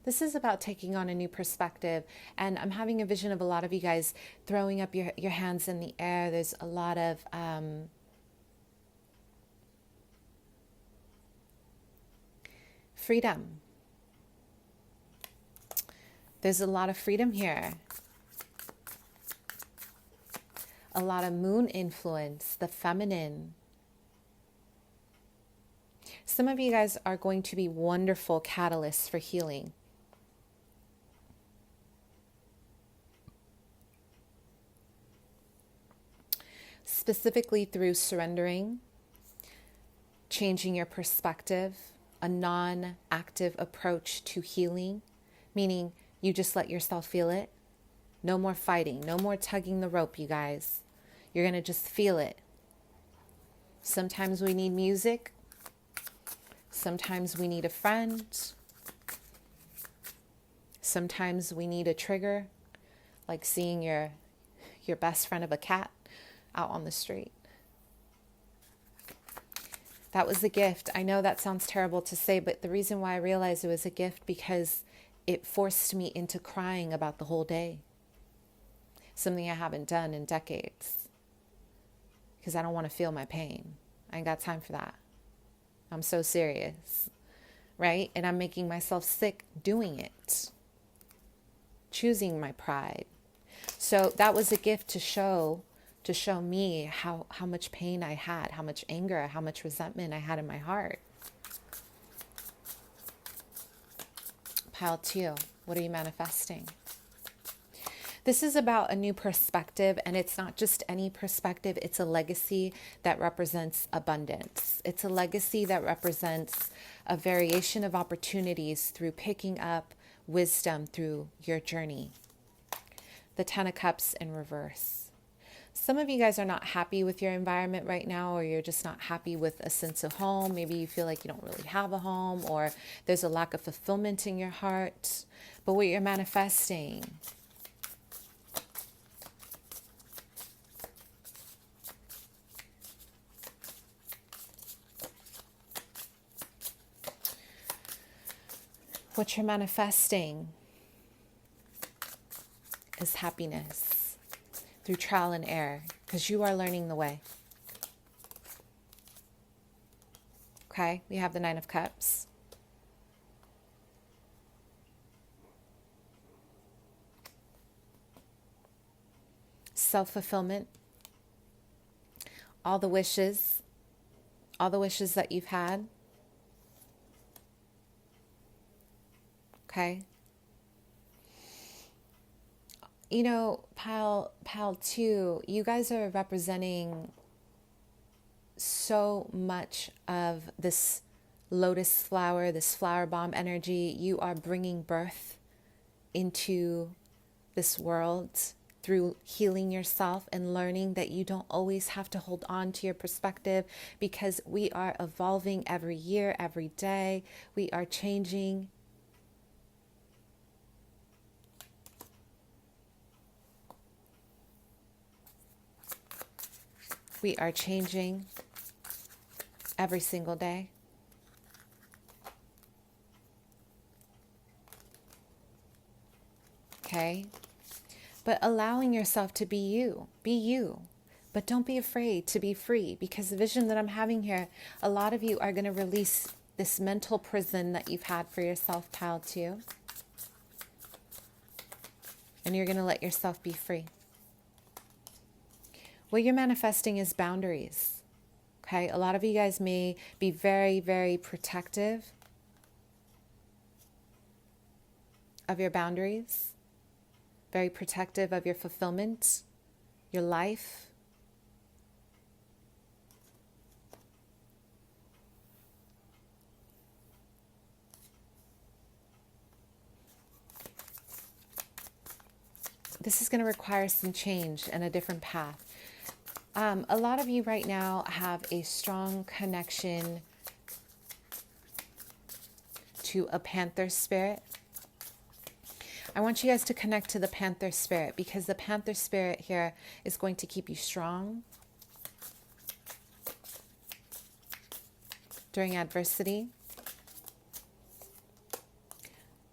This is about taking on a new perspective. And I'm having a vision of a lot of you guys throwing up your hands in the air. There's a lot of freedom. There's a lot of freedom here. A lot of moon influence, the feminine. Some of you guys are going to be wonderful catalysts for healing. Specifically through surrendering, changing your perspective, a non-active approach to healing, meaning you just let yourself feel it. No more fighting, no more tugging the rope, you guys. You're going to just feel it. Sometimes we need music. Sometimes we need a friend. Sometimes we need a trigger, like seeing your best friend of a cat out on the street. That was the gift. I know that sounds terrible to say, but the reason why I realized it was a gift because it forced me into crying about the whole day. Something I haven't done in decades. Because I don't want to feel my pain. I ain't got time for that. I'm so serious. Right? And I'm making myself sick doing it. Choosing my pride. So that was a gift to show me how much pain I had, how much anger, how much resentment I had in my heart. Pile 2, what are you manifesting? This is about a new perspective, and it's not just any perspective. It's a legacy that represents abundance. It's a legacy that represents a variation of opportunities through picking up wisdom through your journey. The 10 of Cups in reverse. Some of you guys are not happy with your environment right now, or you're just not happy with a sense of home. Maybe you feel like you don't really have a home, or there's a lack of fulfillment in your heart. But what you're manifesting, what you're manifesting is happiness. Through trial and error, because you are learning the way. Okay, we have the 9 of Cups. self-fulfillment, all the wishes that you've had. Okay. You know, pile 2, you guys are representing so much of this lotus flower, this flower bomb energy. You are bringing birth into this world through healing yourself and learning that you don't always have to hold on to your perspective, because we are evolving every year, every day. We are changing. We are changing every single day. Okay? But allowing yourself to be you. Be you. But don't be afraid to be free, because the vision that I'm having here, a lot of you are going to release this mental prison that you've had for yourself, pile 2. And you're going to let yourself be free. What you're manifesting is boundaries. Okay? A lot of you guys may be very, very protective of your boundaries, very protective of your fulfillment, your life. This is going to require some change and a different path. A lot of you right now have a strong connection to a panther spirit. I want you guys to connect to the panther spirit, because the panther spirit here is going to keep you strong during adversity.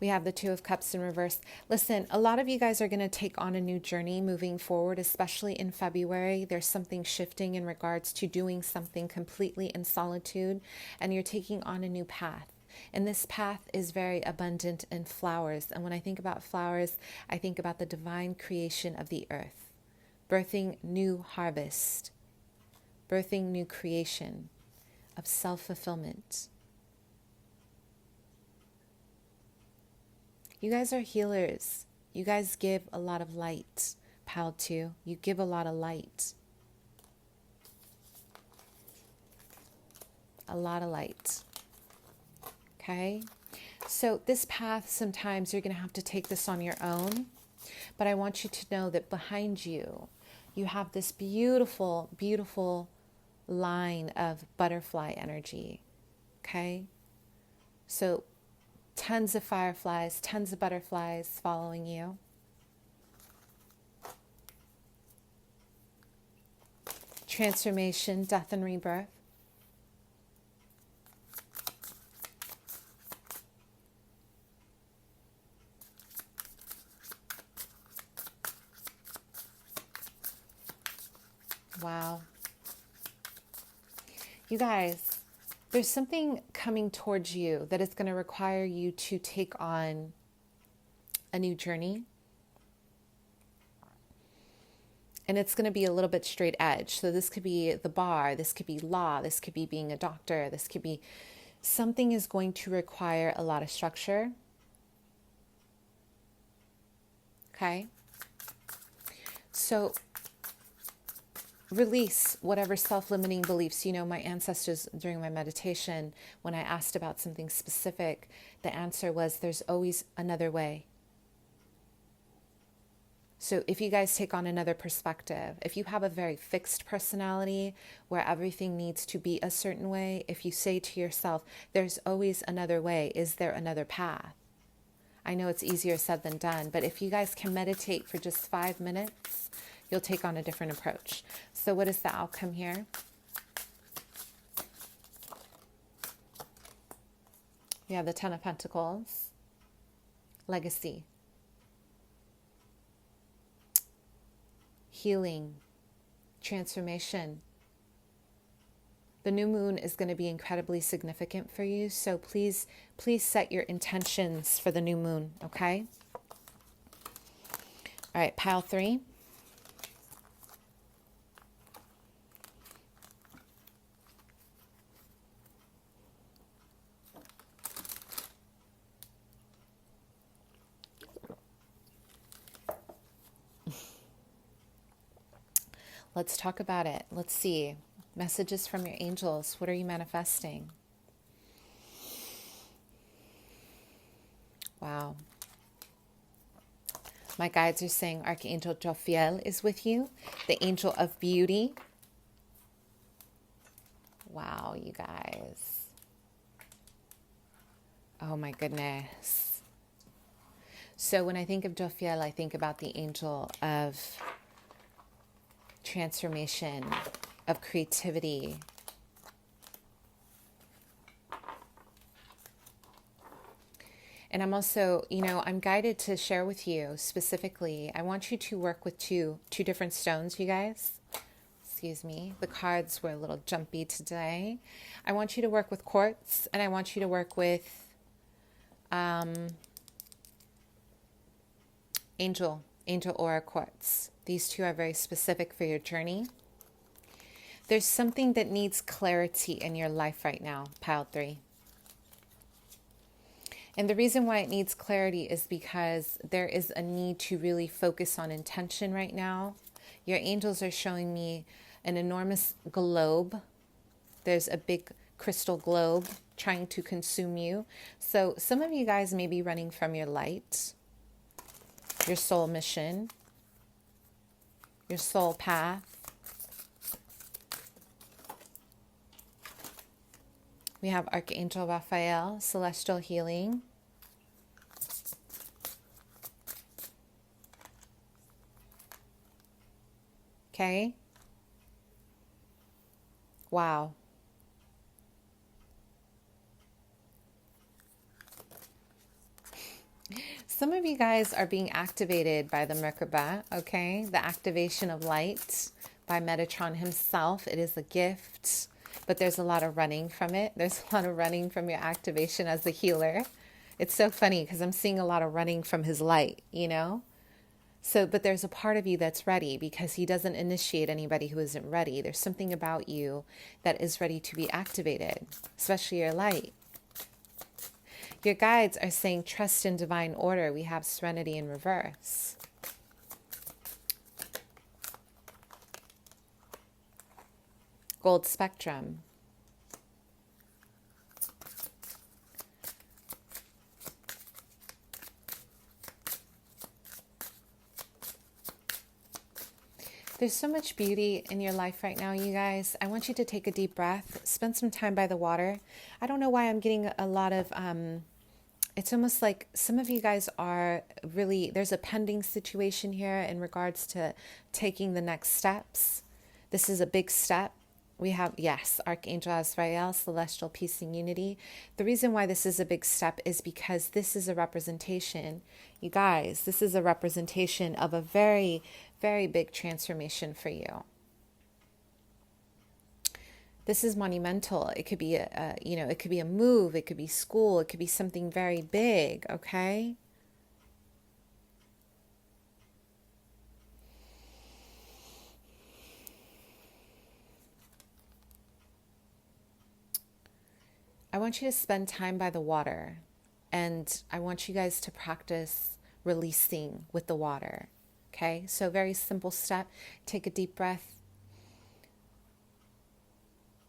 We have the 2 of Cups in reverse. Listen, a lot of you guys are going to take on a new journey moving forward, especially in February. There's something shifting in regards to doing something completely in solitude, and you're taking on a new path. And this path is very abundant in flowers. And when I think about flowers, I think about the divine creation of the earth, birthing new harvest, birthing new creation of self-fulfillment. You guys are healers. You guys give a lot of light, pile 2. You give a lot of light. A lot of light. Okay? So this path, sometimes you're going to have to take this on your own. But I want you to know that behind you, you have this beautiful, beautiful line of butterfly energy. Okay? So tons of fireflies, tons of butterflies following you. Transformation, death and rebirth. Wow. You guys, there's something coming towards you that is going to require you to take on a new journey. And it's going to be a little bit straight edge. So this could be the bar, this could be law, this could be being a doctor, this could be something is going to require a lot of structure. Okay? So release whatever self-limiting beliefs. You know, my ancestors, during my meditation, when I asked about something specific, the answer was there's always another way. So if you guys take on another perspective, if you have a very fixed personality where everything needs to be a certain way, if you say to yourself, there's always another way, is there another path? I know it's easier said than done, but if you guys can meditate for just 5 minutes, you'll take on a different approach. So what is the outcome here? You have the 10 of Pentacles, legacy, healing, transformation. The new moon is going to be incredibly significant for you. So please set your intentions for the new moon, okay? All right, pile 3. Let's talk about it. Let's see. Messages from your angels. What are you manifesting? Wow. My guides are saying Archangel Jophiel is with you, the angel of beauty. Wow, you guys. Oh my goodness. So when I think of Jophiel, I think about the angel of transformation, of creativity. And I'm also, I'm guided to share with you specifically. I want you to work with two different stones, you guys. Excuse me. The cards were a little jumpy today. I want you to work with quartz, and I want you to work with angel aura quartz. These two are very specific for your journey. There's something that needs clarity in your life right now, pile 3. And the reason why it needs clarity is because there is a need to really focus on intention right now. Your angels are showing me an enormous globe. There's a big crystal globe trying to consume you. So some of you guys may be running from your light, your soul mission, your soul path. We have Archangel Raphael, celestial healing. Okay. Wow. Some of you guys are being activated by the Merkaba, okay? The activation of light by Metatron himself. It is a gift, but there's a lot of running from it. There's a lot of running from your activation as the healer. It's so funny because I'm seeing a lot of running from his light, So, but there's a part of you that's ready because he doesn't initiate anybody who isn't ready. There's something about you that is ready to be activated, especially your light. Your guides are saying trust in divine order. We have serenity in reverse. Gold spectrum. There's so much beauty in your life right now, you guys. I want you to take a deep breath, spend some time by the water. I don't know why I'm getting a lot of, it's almost like some of you guys are really, there's a pending situation here in regards to taking the next steps. This is a big step. We have, yes, Archangel Azrael, celestial peace and unity. The reason why this is a big step is because this is a representation. You guys, this is a representation of a very, very big transformation for you. This is monumental. It could be it could be a move. It could be school. It could be something very big, okay? I want you to spend time by the water, and I want you guys to practice releasing with the water. Okay, so very simple step. Take a deep breath.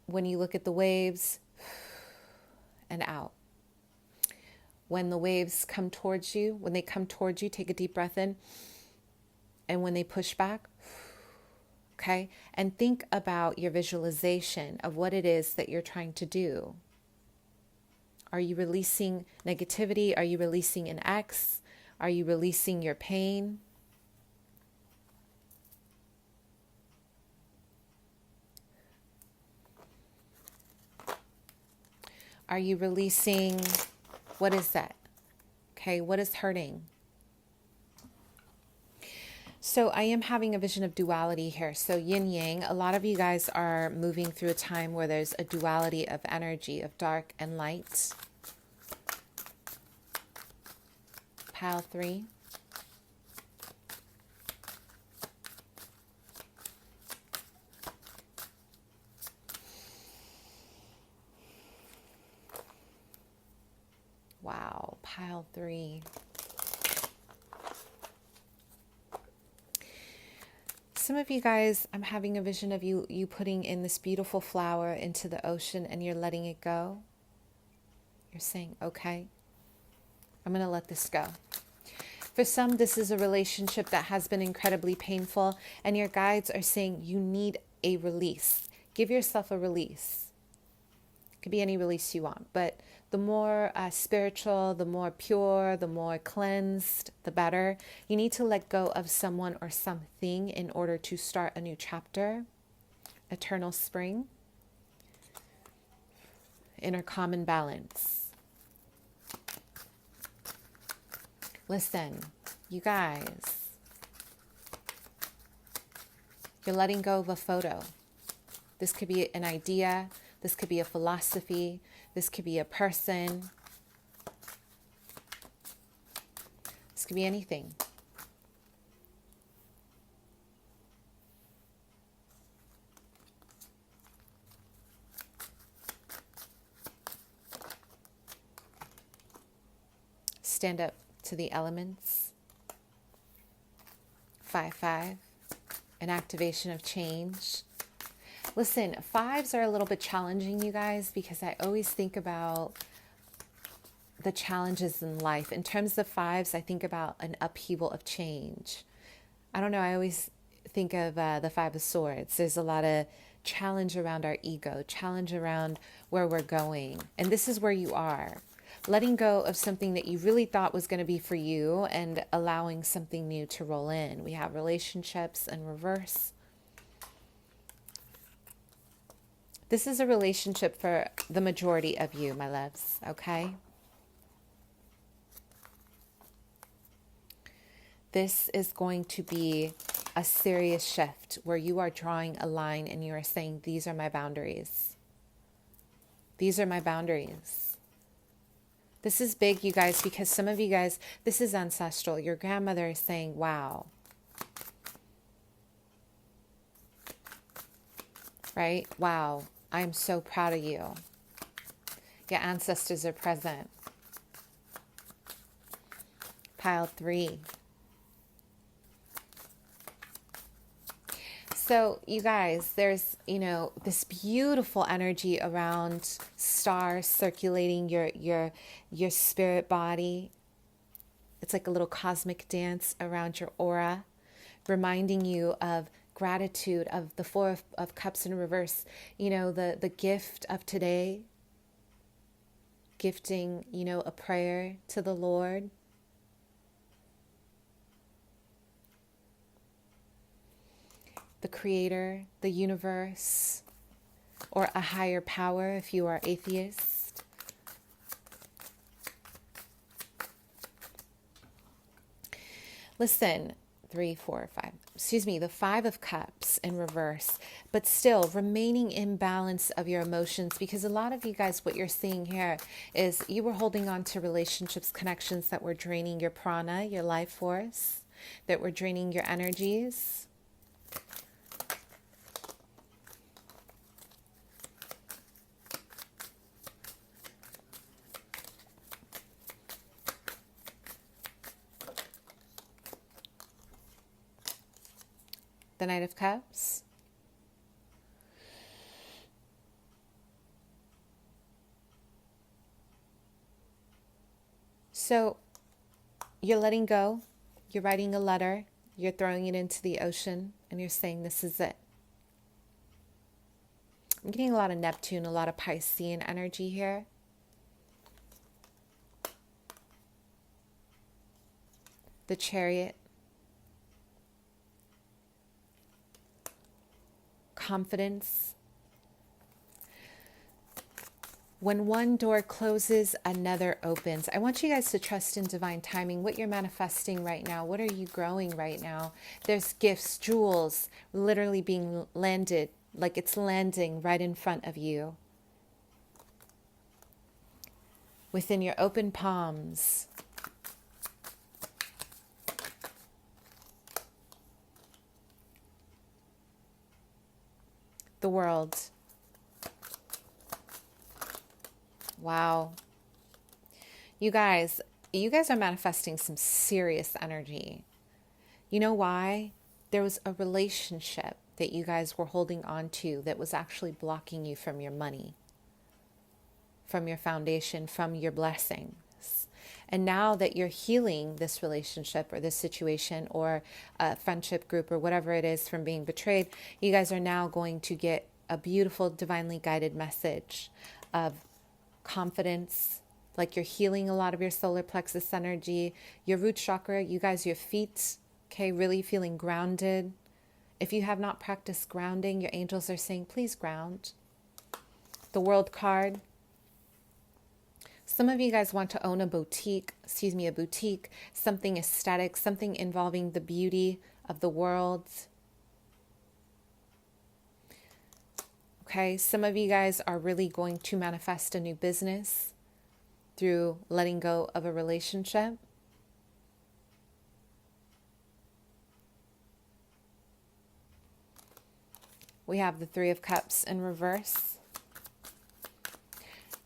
When you look at the waves, and out. When the waves come towards you, take a deep breath in. And when they push back, okay, and think about your visualization of what it is that you're trying to do. Are you releasing negativity? Are you releasing an ex? Are you releasing your pain? Are you releasing, what is that? Okay, what is hurting? So I am having a vision of duality here. So yin yang, a lot of you guys are moving through a time where there's a duality of energy, of dark and light. Pile 3. Wow, pile 3. Some of you guys, I'm having a vision of you putting in this beautiful flower into the ocean and you're letting it go. You're saying, okay, I'm going to let this go. For some, this is a relationship that has been incredibly painful, and your guides are saying you need a release. Give yourself a release. It could be any release you want, but the more spiritual, the more pure, the more cleansed, the better. You need to let go of someone or something in order to start a new chapter. Eternal spring. Inner common balance. Listen, you guys, you're letting go of a photo. This could be an idea. This could be a philosophy. This could be a person. This could be anything. Stand up to the elements. 5-5, an activation of change. Listen, 5s are a little bit challenging, you guys, because I always think about the challenges in life. In terms of 5s, I think about an upheaval of change. I don't know, I always think of the 5 of Swords. There's a lot of challenge around our ego, challenge around where we're going. And this is where you are. Letting go of something that you really thought was going to be for you and allowing something new to roll in. We have relationships in reverse. This is a relationship for the majority of you, my loves, okay? This is going to be a serious shift where you are drawing a line and you are saying, these are my boundaries. These are my boundaries. This is big, you guys, because some of you guys, this is ancestral. Your grandmother is saying, wow. Right? Wow. I am so proud of you. Your ancestors are present. Pile 3. So you guys, there's, this beautiful energy around stars circulating your spirit body. It's like a little cosmic dance around your aura, reminding you of gratitude, of the 4 of Cups in reverse. The gift of today, gifting, a prayer to the Lord. The creator, the universe, or a higher power if you are atheist. Listen, 3, 4, 5. The 5 of Cups in reverse, but still remaining in balance of your emotions, because a lot of you guys, what you're seeing here is you were holding on to relationships, connections that were draining your prana, your life force, that were draining your energies. The Knight of Cups. So you're letting go. You're writing a letter. You're throwing it into the ocean and you're saying, this is it. I'm getting a lot of Neptune, a lot of Piscean energy here. The Chariot. Confidence. When one door closes, another opens. I want you guys to trust in divine timing. What you're manifesting right now, what are you growing right now? There's gifts, jewels, literally being landed, like it's landing right in front of you. Within your open palms. The World. Wow. You guys are manifesting some serious energy. You know why? There was a relationship that you guys were holding on to that was actually blocking you from your money, from your foundation, from your blessings. And now that you're healing this relationship or this situation or a friendship group or whatever it is from being betrayed, you guys are now going to get a beautiful, divinely guided message of confidence, like you're healing a lot of your solar plexus energy, your root chakra, you guys, your feet, okay, really feeling grounded. If you have not practiced grounding, your angels are saying, please ground. The World card. Some of you guys want to own a boutique, something aesthetic, something involving the beauty of the world. Okay, some of you guys are really going to manifest a new business through letting go of a relationship. We have the Three of Cups in reverse.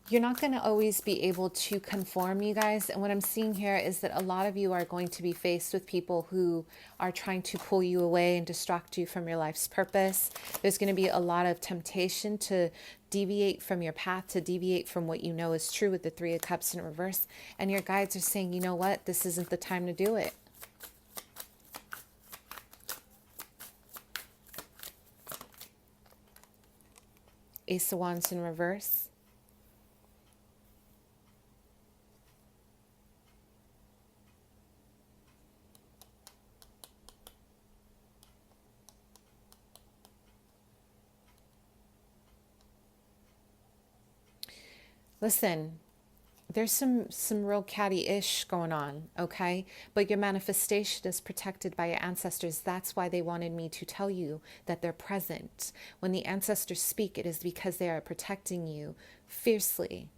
You're not going to always be able to conform, you guys. And what I'm seeing here is that a lot of you are going to be faced with people who are trying to pull you away and distract you from your life's purpose. There's going to be a lot of temptation to deviate from your path, to deviate from what you know is true with the Three of Cups in reverse. And your guides are saying, you know what? This isn't the time to do it. Ace of Wands in reverse. Listen, there's some real catty-ish going on, okay? But your manifestation is protected by your ancestors. That's why they wanted me to tell you that they're present. When the ancestors speak, it is because they are protecting you fiercely.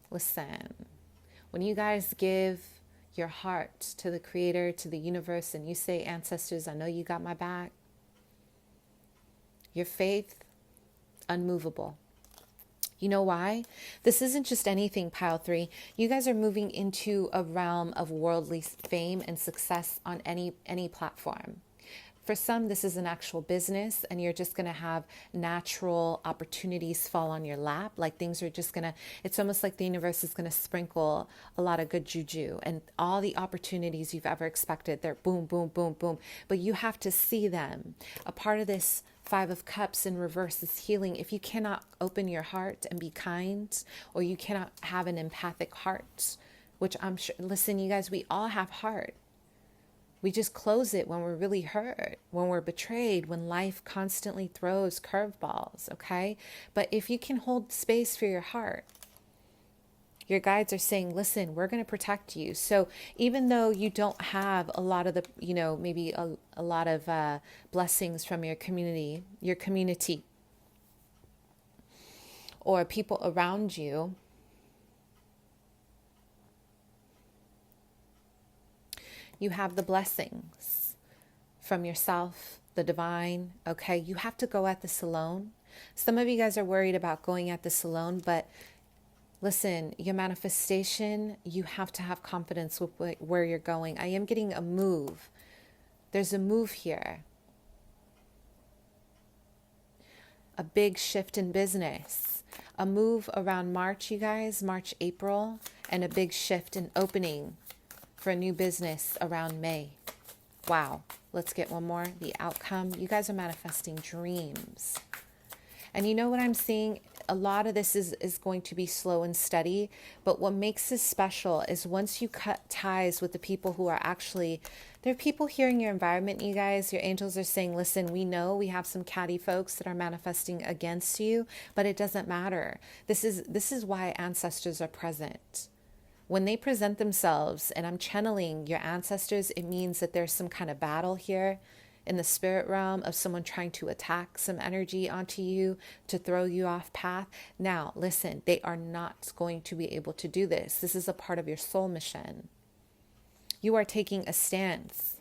Listen, when you guys give your heart to the Creator, to the universe, and you say, ancestors, I know you got my back, your faith, unmovable. You know why? This isn't just anything, Pile 3. You guys are moving into a realm of worldly fame and success on any platform. For some, this is an actual business, and you're just going to have natural opportunities fall on your lap. Like things are just going to, it's almost like the universe is going to sprinkle a lot of good juju, and all the opportunities you've ever expected, they're boom, boom, boom, boom. But you have to see them. A part of this Five of Cups in reverse is healing. If you cannot open your heart and be kind, or you cannot have an empathic heart, which I'm sure, listen, you guys, we all have heart. We just close it when we're really hurt, when we're betrayed, when life constantly throws curveballs, okay? But if you can hold space for your heart, your guides are saying, listen, we're going to protect you. So even though you don't have a lot of the, maybe a lot of blessings from your community, or people around you, you have the blessings from yourself, the divine, okay? You have to go at this alone. Some of you guys are worried about going at this alone, but listen, your manifestation, you have to have confidence with where you're going. I am getting a move. There's a move here. A big shift in business. A move around March, you guys, March, April, and a big shift in opening for a new business around May. Wow. Let's get one more. The outcome. You guys are manifesting dreams. And you know what I'm seeing? A lot of this is going to be slow and steady. But what makes this special is once you cut ties with the people who are actually, there are people here in your environment, you guys. Your angels are saying, listen, we know we have some catty folks that are manifesting against you, but it doesn't matter. This is why ancestors are present. When they present themselves, and I'm channeling your ancestors, it means that there's some kind of battle here in the spirit realm of someone trying to attack some energy onto you to throw you off path. Now, listen, they are not going to be able to do this. This is a part of your soul mission. You are taking a stance,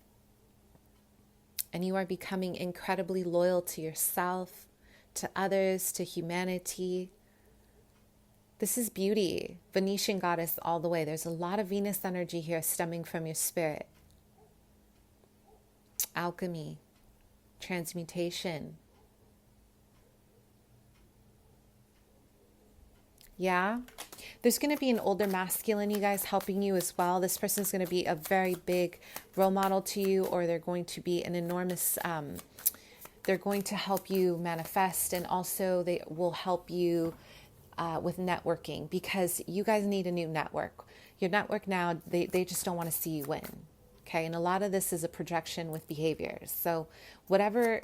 and you are becoming incredibly loyal to yourself, to others, to humanity. This is beauty, Venetian goddess all the way. There's a lot of Venus energy here stemming from your spirit. alchemy, transmutation. Yeah. There's going to be an older masculine, you guys, helping you as well. This person's going to be a very big role model to you, or they're going to be an enormous, they're going to help you manifest, and also they will help you with networking, because you guys need a new network. Your network now, they just don't want to see you win. Okay. And a lot of this is a projection with behaviors. So whatever,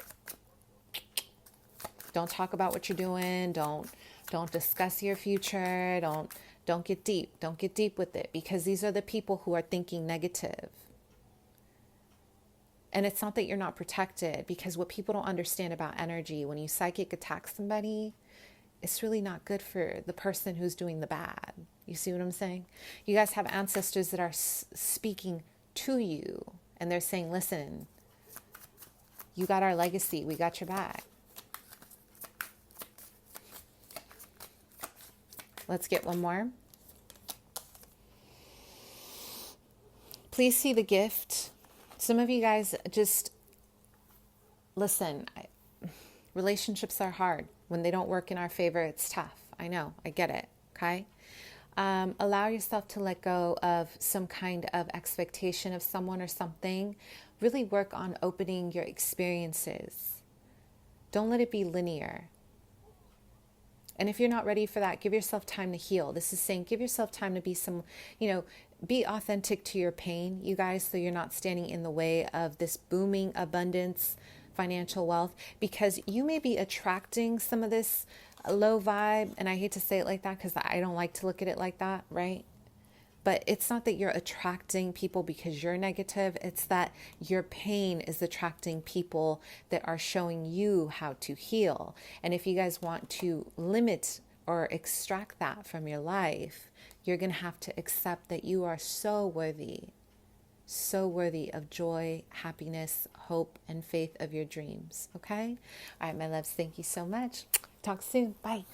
don't talk about what you're doing. Don't discuss your future. Don't get deep. Don't get deep with it, because these are the people who are thinking negative. And it's not that you're not protected, because what people don't understand about energy, when you psychic attack somebody, it's really not good for the person who's doing the bad. You see what I'm saying? You guys have ancestors that are speaking to you, and they're saying, listen, you got our legacy. We got your back. Let's get one more. Please see the gift. Some of you guys just listen. Relationships are hard. When they don't work in our favor, it's tough. I know. I get it. Okay. Allow yourself to let go of some kind of expectation of someone or something. Really work on opening your experiences. Don't let it be linear. And if you're not ready for that, give yourself time to heal. This is saying give yourself time to be be authentic to your pain, you guys, so you're not standing in the way of this booming abundance, financial wealth, because you may be attracting some of this low vibe. And I hate to say it like that because I don't like to look at it like that, right? But it's not that you're attracting people because you're negative. It's that your pain is attracting people that are showing you how to heal. And if you guys want to limit or extract that from your life, you're going to have to accept that you are so worthy of joy, happiness, hope, and faith of your dreams. Okay? All right, my loves, thank you so much. Talk soon. Bye.